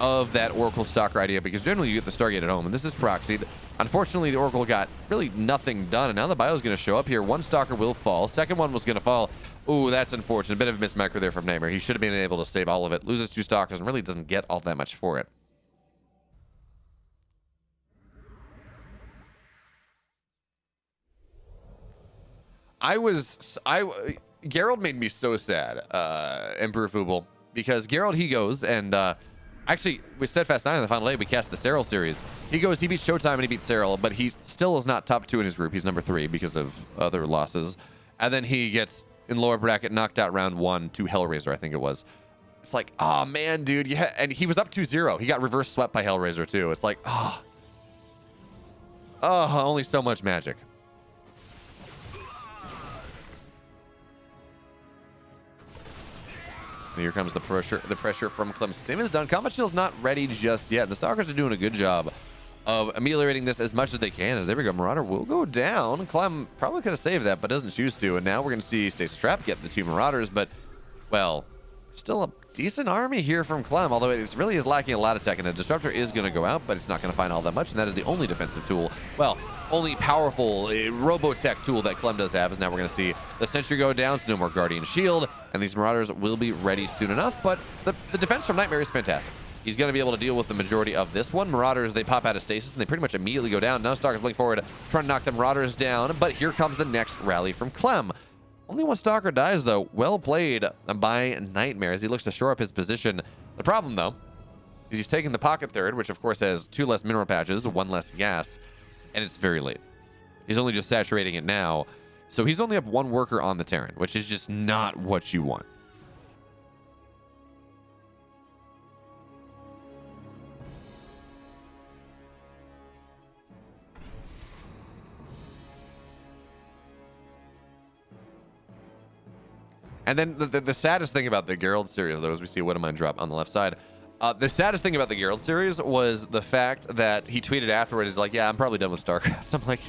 of that Oracle Stalker idea, because generally you get the Stargate at home, and this is proxied. Unfortunately, the Oracle got really nothing done, and now the Bio's going to show up here. One Stalker will fall. Second one was going to fall. Ooh, that's unfortunate. A bit of a missed micro there from Nightmare. He should have been able to save all of it. Loses 2 Stalkers and really doesn't get all that much for it. Gerald made me so sad, Emperor Fuble, because Gerald, he goes and actually with Steadfast 9 in the final day, we cast the Serral series. He goes, he beats Showtime and he beats Serral, but he still is not top 2 in his group. He's number 3 because of other losses. And then he gets in lower bracket knocked out round 1 to Hellraiser, I think it was. It's like, oh man, dude, yeah. And he was up 2-0. He got reverse swept by Hellraiser too. It's like, oh, only so much magic. And here comes the pressure from Clem. Stamin's done. Combat Shield's not ready just yet. The Stalkers are doing a good job of ameliorating this as much as they can. As there we go, Marauder will go down. Clem probably could have saved that, but doesn't choose to. And now we're going to see Stasis Trap get the 2 Marauders, but, well, still a decent army here from Clem, although it really is lacking a lot of tech, and a Disruptor is going to go out, but it's not going to find all that much, and that is the only defensive tool. Well, only powerful Robotech tool that Clem does have is now we're going to see the Sentry go down, so no more Guardian Shield, and these Marauders will be ready soon enough, but the defense from Nightmare is fantastic. He's going to be able to deal with the majority of this one. Marauders, they pop out of stasis, and they pretty much immediately go down. Now Stalkers blink forward, trying to knock the Marauders down, but here comes the next rally from Clem. Only 1 Stalker dies, though. Well played by Nightmare as he looks to shore up his position. The problem, though, is he's taking the Pocket Third, which, of course, has 2 less mineral patches, 1 less gas, and it's very late. He's only just saturating it now, so he's only up 1 worker on the Terran, which is just not what you want. And then the saddest thing about the Gerald series, though, as we see Widowmine drop on the left side, the saddest thing about the Gerald series was the fact that he tweeted afterward, he's like, yeah, I'm probably done with StarCraft. I'm like,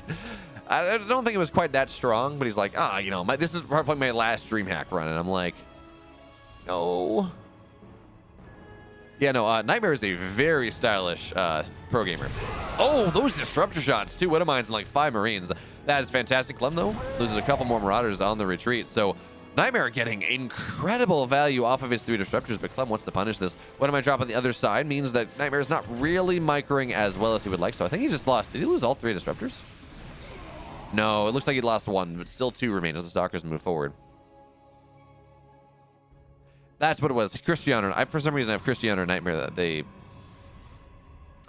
I don't think it was quite that strong, but he's like, you know, this is probably my last DreamHack run. And I'm like, no. Yeah, no, Nightmare is a very stylish pro gamer. Oh, those Disruptor shots, 2 Widowmines and like 5 Marines. That is fantastic. Clem, though, loses a couple more Marauders on the retreat, so Nightmare getting incredible value off of his 3 Disruptors, but Clem wants to punish this. What am I drop on the other side means that Nightmare is not really microing as well as he would like, so I think he just lost. Did he lose all 3 Disruptors? No, it looks like he lost 1, but still 2 remain as the Stalkers move forward. That's what it was. Cristiano. For some reason, I have Cristiano and Nightmare that they...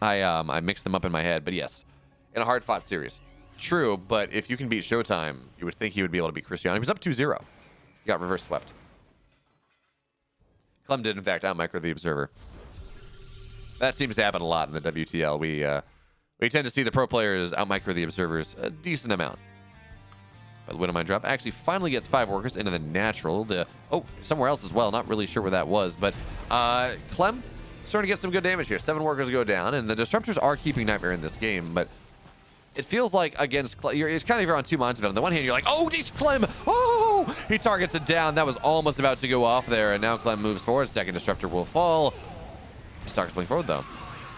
I mixed them up in my head, but yes. In a hard-fought series. True, but if you can beat Showtime, you would think he would be able to beat Cristiano. He was up 2-0. He got reverse swept. Clem did, in fact, out-micro the Observer. That seems to happen a lot in the WTL. We tend to see the pro players out-micro the Observers a decent amount. But the Widowmine drop actually finally gets 5 workers into the natural. Somewhere else as well. Not really sure where that was. But Clem starting to get some good damage here. 7 workers go down, and the Disruptors are keeping Nightmare in this game, but it feels like against Clem, it's kind of on 2 minds of it. On the one hand, you're like, oh, geez, Clem! Oh! He targets it down. That was almost about to go off there, and now Clem moves forward. Second Disruptor will fall. Stalkers playing forward, though.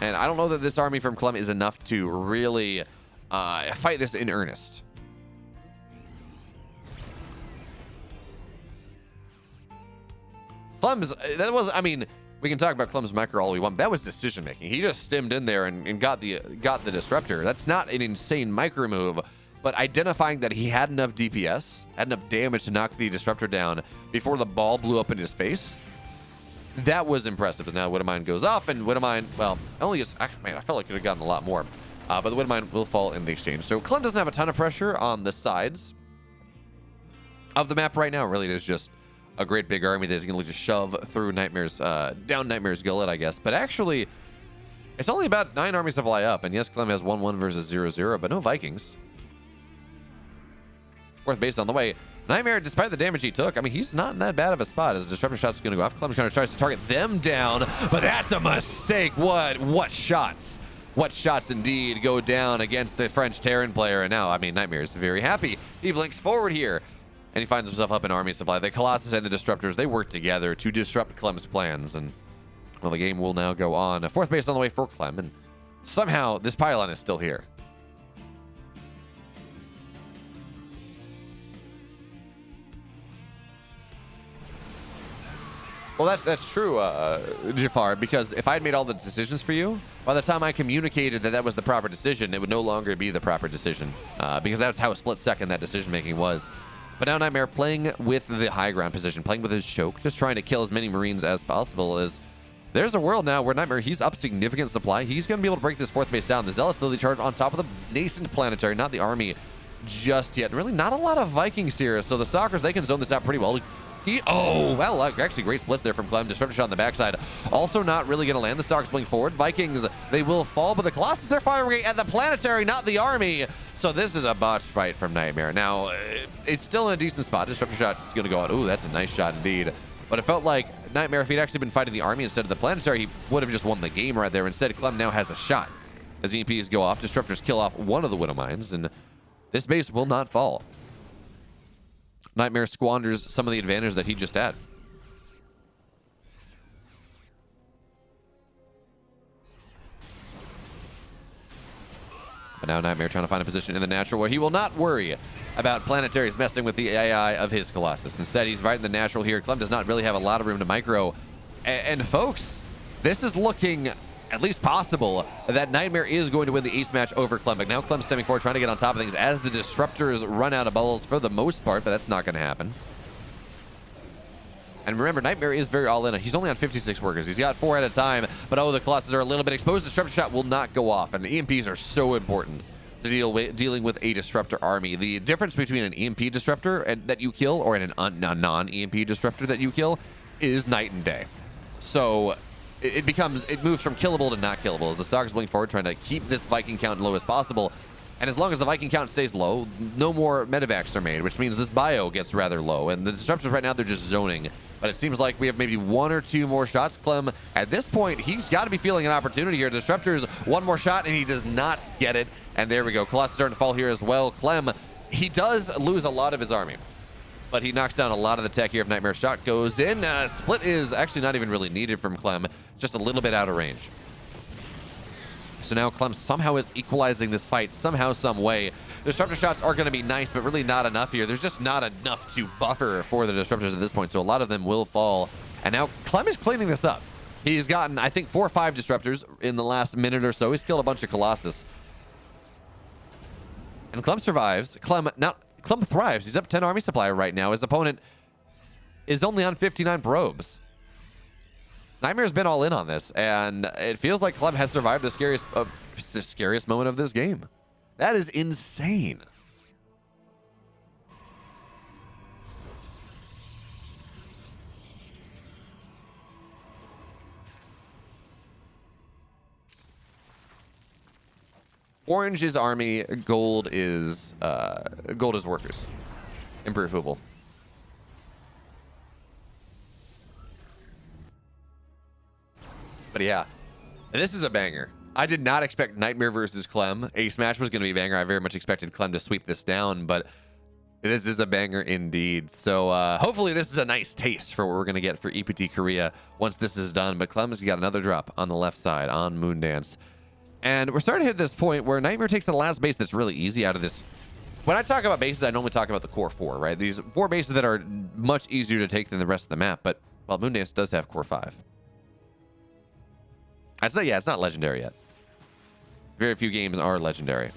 And I don't know that this army from Clem is enough to really fight this in earnest. Clem's, that was, I mean, we can talk about Clem's micro all we want. That was decision making. He just stemmed in there and got the Disruptor. That's not an insane micro move, but identifying that he had enough DPS, had enough damage to knock the Disruptor down before the ball blew up in his face, that was impressive. As now Widowmine goes off, and Widowmine, well, only is, man, I felt like it could have gotten a lot more. But the Widowmine will fall in the exchange. So Clem doesn't have a ton of pressure on the sides of the map right now. Really, it is just a great big army that is going to just shove through Nightmare's, down Nightmare's gullet, I guess. But actually, it's only about 9 army supply up. And yes, Clem has 1-1 versus 0-0, but no Vikings. Fourth base on the way. Nightmare, despite the damage he took, I mean, he's not in that bad of a spot as Disruptor shot's going to go off. Clem's kind of tries to target them down, but that's a mistake. What shots? What shots indeed go down against the French Terran player. And now, I mean, Nightmare is very happy. He blinks forward here, and he finds himself up in army supply. The Colossus and the Disruptors, they work together to disrupt Clem's plans. And, well, the game will now go on. A fourth base on the way for Clem, and somehow this pylon is still here. Well, that's true, Jafar, because if I had made all the decisions for you, by the time I communicated that that was the proper decision, it would no longer be the proper decision, because that's how split second that decision-making was. But now Nightmare playing with the high ground position, playing with his choke, just trying to kill as many Marines as possible. Is there's a world now where Nightmare, he's up significant supply. He's going to be able to break this fourth base down. The Zealous Lily charge on top of the nascent planetary, not the army just yet. Really not a lot of Vikings here, so the Stalkers, they can zone this out pretty well. Well, actually great splits there from Clem. Disruptor shot on the backside. Also not really going to land. The Stalkers blink forward. Vikings, they will fall, but the Colossus, they're firing at the planetary, not the army. So this is a botched fight from Nightmare. Now, it's still in a decent spot. Disruptor shot is going to go out. Ooh, that's a nice shot indeed. But it felt like Nightmare, if he'd actually been fighting the army instead of the planetary, he would have just won the game right there. Instead, Clem now has a shot. As EMPs go off, Disruptors kill off one of the Widowmines, and this base will not fall. Nightmare squanders some of the advantage that he just had. But now Nightmare trying to find a position in the natural where he will not worry about planetaries messing with the AI of his Colossus. Instead, he's right in the natural here. Clem does not really have a lot of room to micro. And folks, this is looking at least possible that Nightmare is going to win the ace match over Clem. But now Clem's stemming forward, trying to get on top of things as the Disruptors run out of bubbles for the most part, but that's not going to happen. And remember, Nightmare is very all in. He's only on 56 workers. He's got 4 at a time, but oh, the Colossus are a little bit exposed. Disruptor shot will not go off, and the EMPs are so important to dealing with a Disruptor army. The difference between an EMP Disruptor that you kill or a non-EMP Disruptor that you kill is night and day. So it moves from killable to not killable as the Stalkers blink forward, trying to keep this Viking count low as possible. And as long as the Viking count stays low, no more medevacs are made, which means this bio gets rather low. And the Disruptors right now, they're just zoning. But it seems like we have maybe 1 or 2 more shots. Clem, at this point, he's got to be feeling an opportunity here. Disruptors, 1 more shot, and he does not get it. And there we go. Colossus starting to fall here as well. Clem, he does lose a lot of his army, but he knocks down a lot of the tech here. If Nightmare shot goes in, split is actually not even really needed from Clem, just a little bit out of range. So now Clem somehow is equalizing this fight, somehow, some way. Disruptor shots are going to be nice, but really not enough here. There's just not enough to buffer for the Disruptors at this point, so a lot of them will fall. And now Clem is cleaning this up. He's gotten, I think, 4 or 5 Disruptors in the last minute or so. He's killed a bunch of Colossus. And Clem survives. Clem thrives. He's up 10 army supply right now. His opponent is only on 59 probes. Nightmare's been all in on this, and it feels like Clem has survived the scariest moment of this game. That is insane. Orange is army, gold is workers. Improvable. But yeah, this is a banger. I did not expect Nightmare versus Clem. Ace match was going to be a banger. I very much expected Clem to sweep this down, but this is a banger indeed. So hopefully this is a nice taste for what we're going to get for EPT Korea once this is done. But Clem's got another drop on the left side on Moondance. And we're starting to hit this point where Nightmare takes the last base that's really easy out of this. When I talk about bases, I normally talk about the core 4, right? These 4 bases that are much easier to take than the rest of the map. But, well, Moondance does have core 5. I'd say, yeah, it's not legendary yet. Very few games are legendary.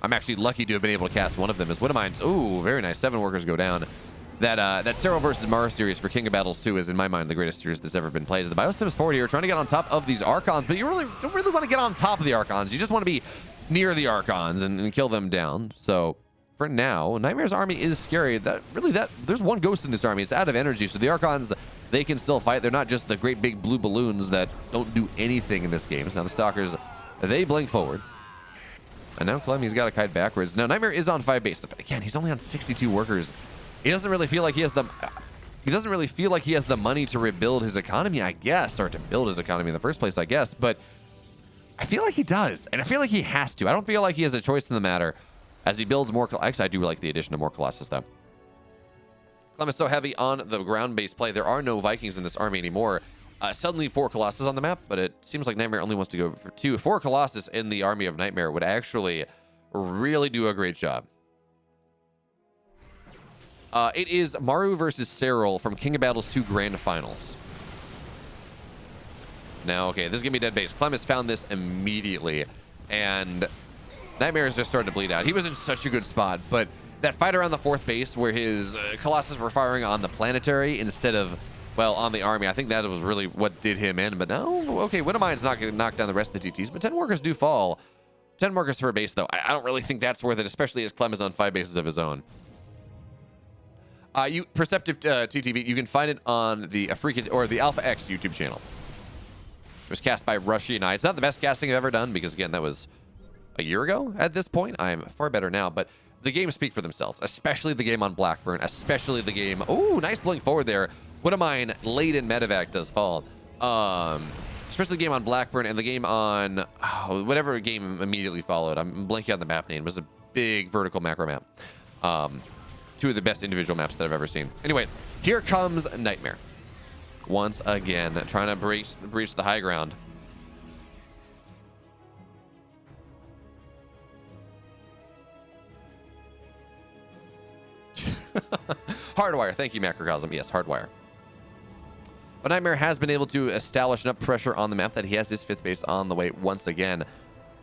I'm actually lucky to have been able to cast one of them as Widowmines. Ooh, very nice. 7 workers go down. that Cyril versus Mara series for King of Battles 2 is, in my mind, the greatest series that's ever been played. The Biostims forward here, trying to get on top of these Archons, but you don't really want to get on top of the Archons. You just want to be near the Archons and kill them down. So for now, Nightmare's army is scary. There's one ghost in this army. It's out of energy, so the Archons, they can still fight. They're not just the great big blue balloons that don't do anything in this game. So now the Stalkers, they blink forward. And now Clem, he's got to kite backwards. Now Nightmare is on 5 base, but again, he's only on 62 workers. He doesn't really feel like he has the money to rebuild his economy, I guess, or to build his economy in the first place, I guess. But I feel like he does, and I feel like he has to. I don't feel like he has a choice in the matter as he builds more. Actually, I do like the addition of more Colossus, though. Clem is so heavy on the ground-based play. There are no Vikings in this army anymore. Suddenly 4 Colossus on the map, but it seems like Nightmare only wants to go for 2. 4 Colossus in the army of Nightmare would actually really do a great job. It is Maru versus Cyril from King of Battles 2 Grand Finals. Now, okay, this is going to be dead base. Clem has found this immediately, and Nightmare is just starting to bleed out. He was in such a good spot, but that fight around the 4th base where his Colossus were firing on the planetary instead of, well, on the army, I think that was really what did him in. But no, okay, Widowmine's not going to knock down the rest of the TTs, but 10 workers do fall. 10 workers for a base, though. I don't really think that's worth it, especially as Clem is on 5 bases of his own. Perceptive TTV, you can find it on the African or the Alpha X YouTube channel. It was cast by Rushy and I. It's not the best casting I've ever done because, again, that was a year ago at this point. I'm far better now, but the games speak for themselves, especially the game on Blackburn, especially the game. Oh, nice blink forward there. Widowmine late in medevac does fall. Especially the game on Blackburn and the game on whatever game immediately followed. I'm blanking on the map name. It was a big vertical macro map. 2 of the best individual maps that I've ever seen. Anyways, here comes Nightmare. Once again, trying to breach the high ground. Hardwire. Thank you, Macrocosm. Yes, Hardwire. But Nightmare has been able to establish enough pressure on the map that he has his 5th base on the way once again.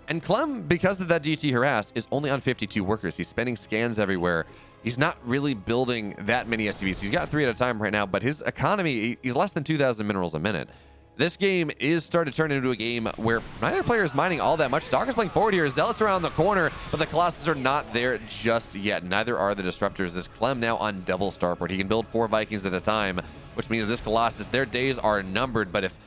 And Clem, because of that GT harass, is only on 52 workers. He's spending scans everywhere. He's not really building that many SCVs. He's got 3 at a time right now, but his economy, he's less than 2,000 minerals a minute. This game is starting to turn into a game where neither player is mining all that much. Stalker's playing forward here. Zealots around the corner, but the Colossus are not there just yet. Neither are the Disruptors. This Clem now on double starport. He can build 4 Vikings at a time, which means this Colossus, their days are numbered. But if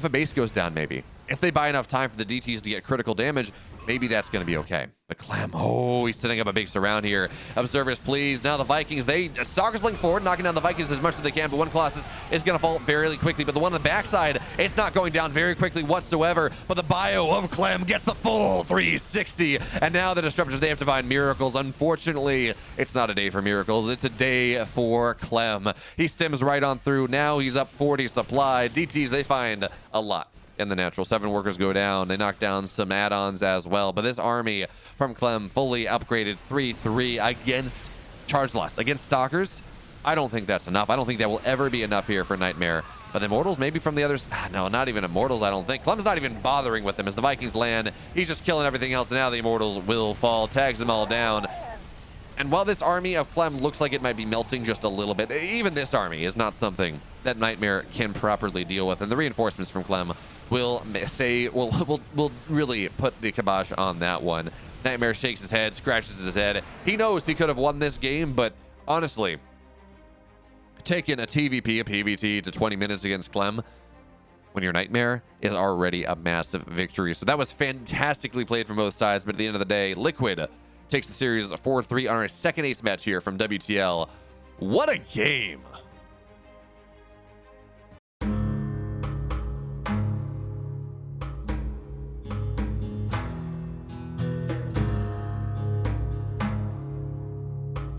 a base goes down, maybe, if they buy enough time for the DTs to get critical damage, maybe that's going to be okay. But Clem, oh, he's setting up a big surround here. Observers, please. Now the Vikings, Stalkers blink forward, knocking down the Vikings as much as they can, but one Colossus is going to fall very quickly. But the one on the backside, it's not going down very quickly whatsoever. But the bio of Clem gets the full 360. And now the Disruptors, they have to find miracles. Unfortunately, it's not a day for miracles. It's a day for Clem. He stems right on through. Now he's up 40 supply. DTs, they find a lot in the natural. 7 workers go down. They knock down some add-ons as well. But this army from Clem fully upgraded 3-3 against charge loss. Against Stalkers, I don't think that's enough. I don't think that will ever be enough here for Nightmare. But the Immortals, maybe from the others. No, not even Immortals, I don't think. Clem's not even bothering with them as the Vikings land. He's just killing everything else. And now the Immortals will fall. Tags them all down. And while this army of Clem looks like it might be melting just a little bit, even this army is not something that Nightmare can properly deal with. And the reinforcements from Clem will really put the kibosh on that one. Nightmare shakes his head, scratches his head. He knows he could have won this game, but honestly, taking a TVP, a PVT to 20 minutes against Clem when you're Nightmare is already a massive victory. So that was fantastically played from both sides, but at the end of the day, Liquid takes the series 4-3 on our second ace match here from WTL. What a game!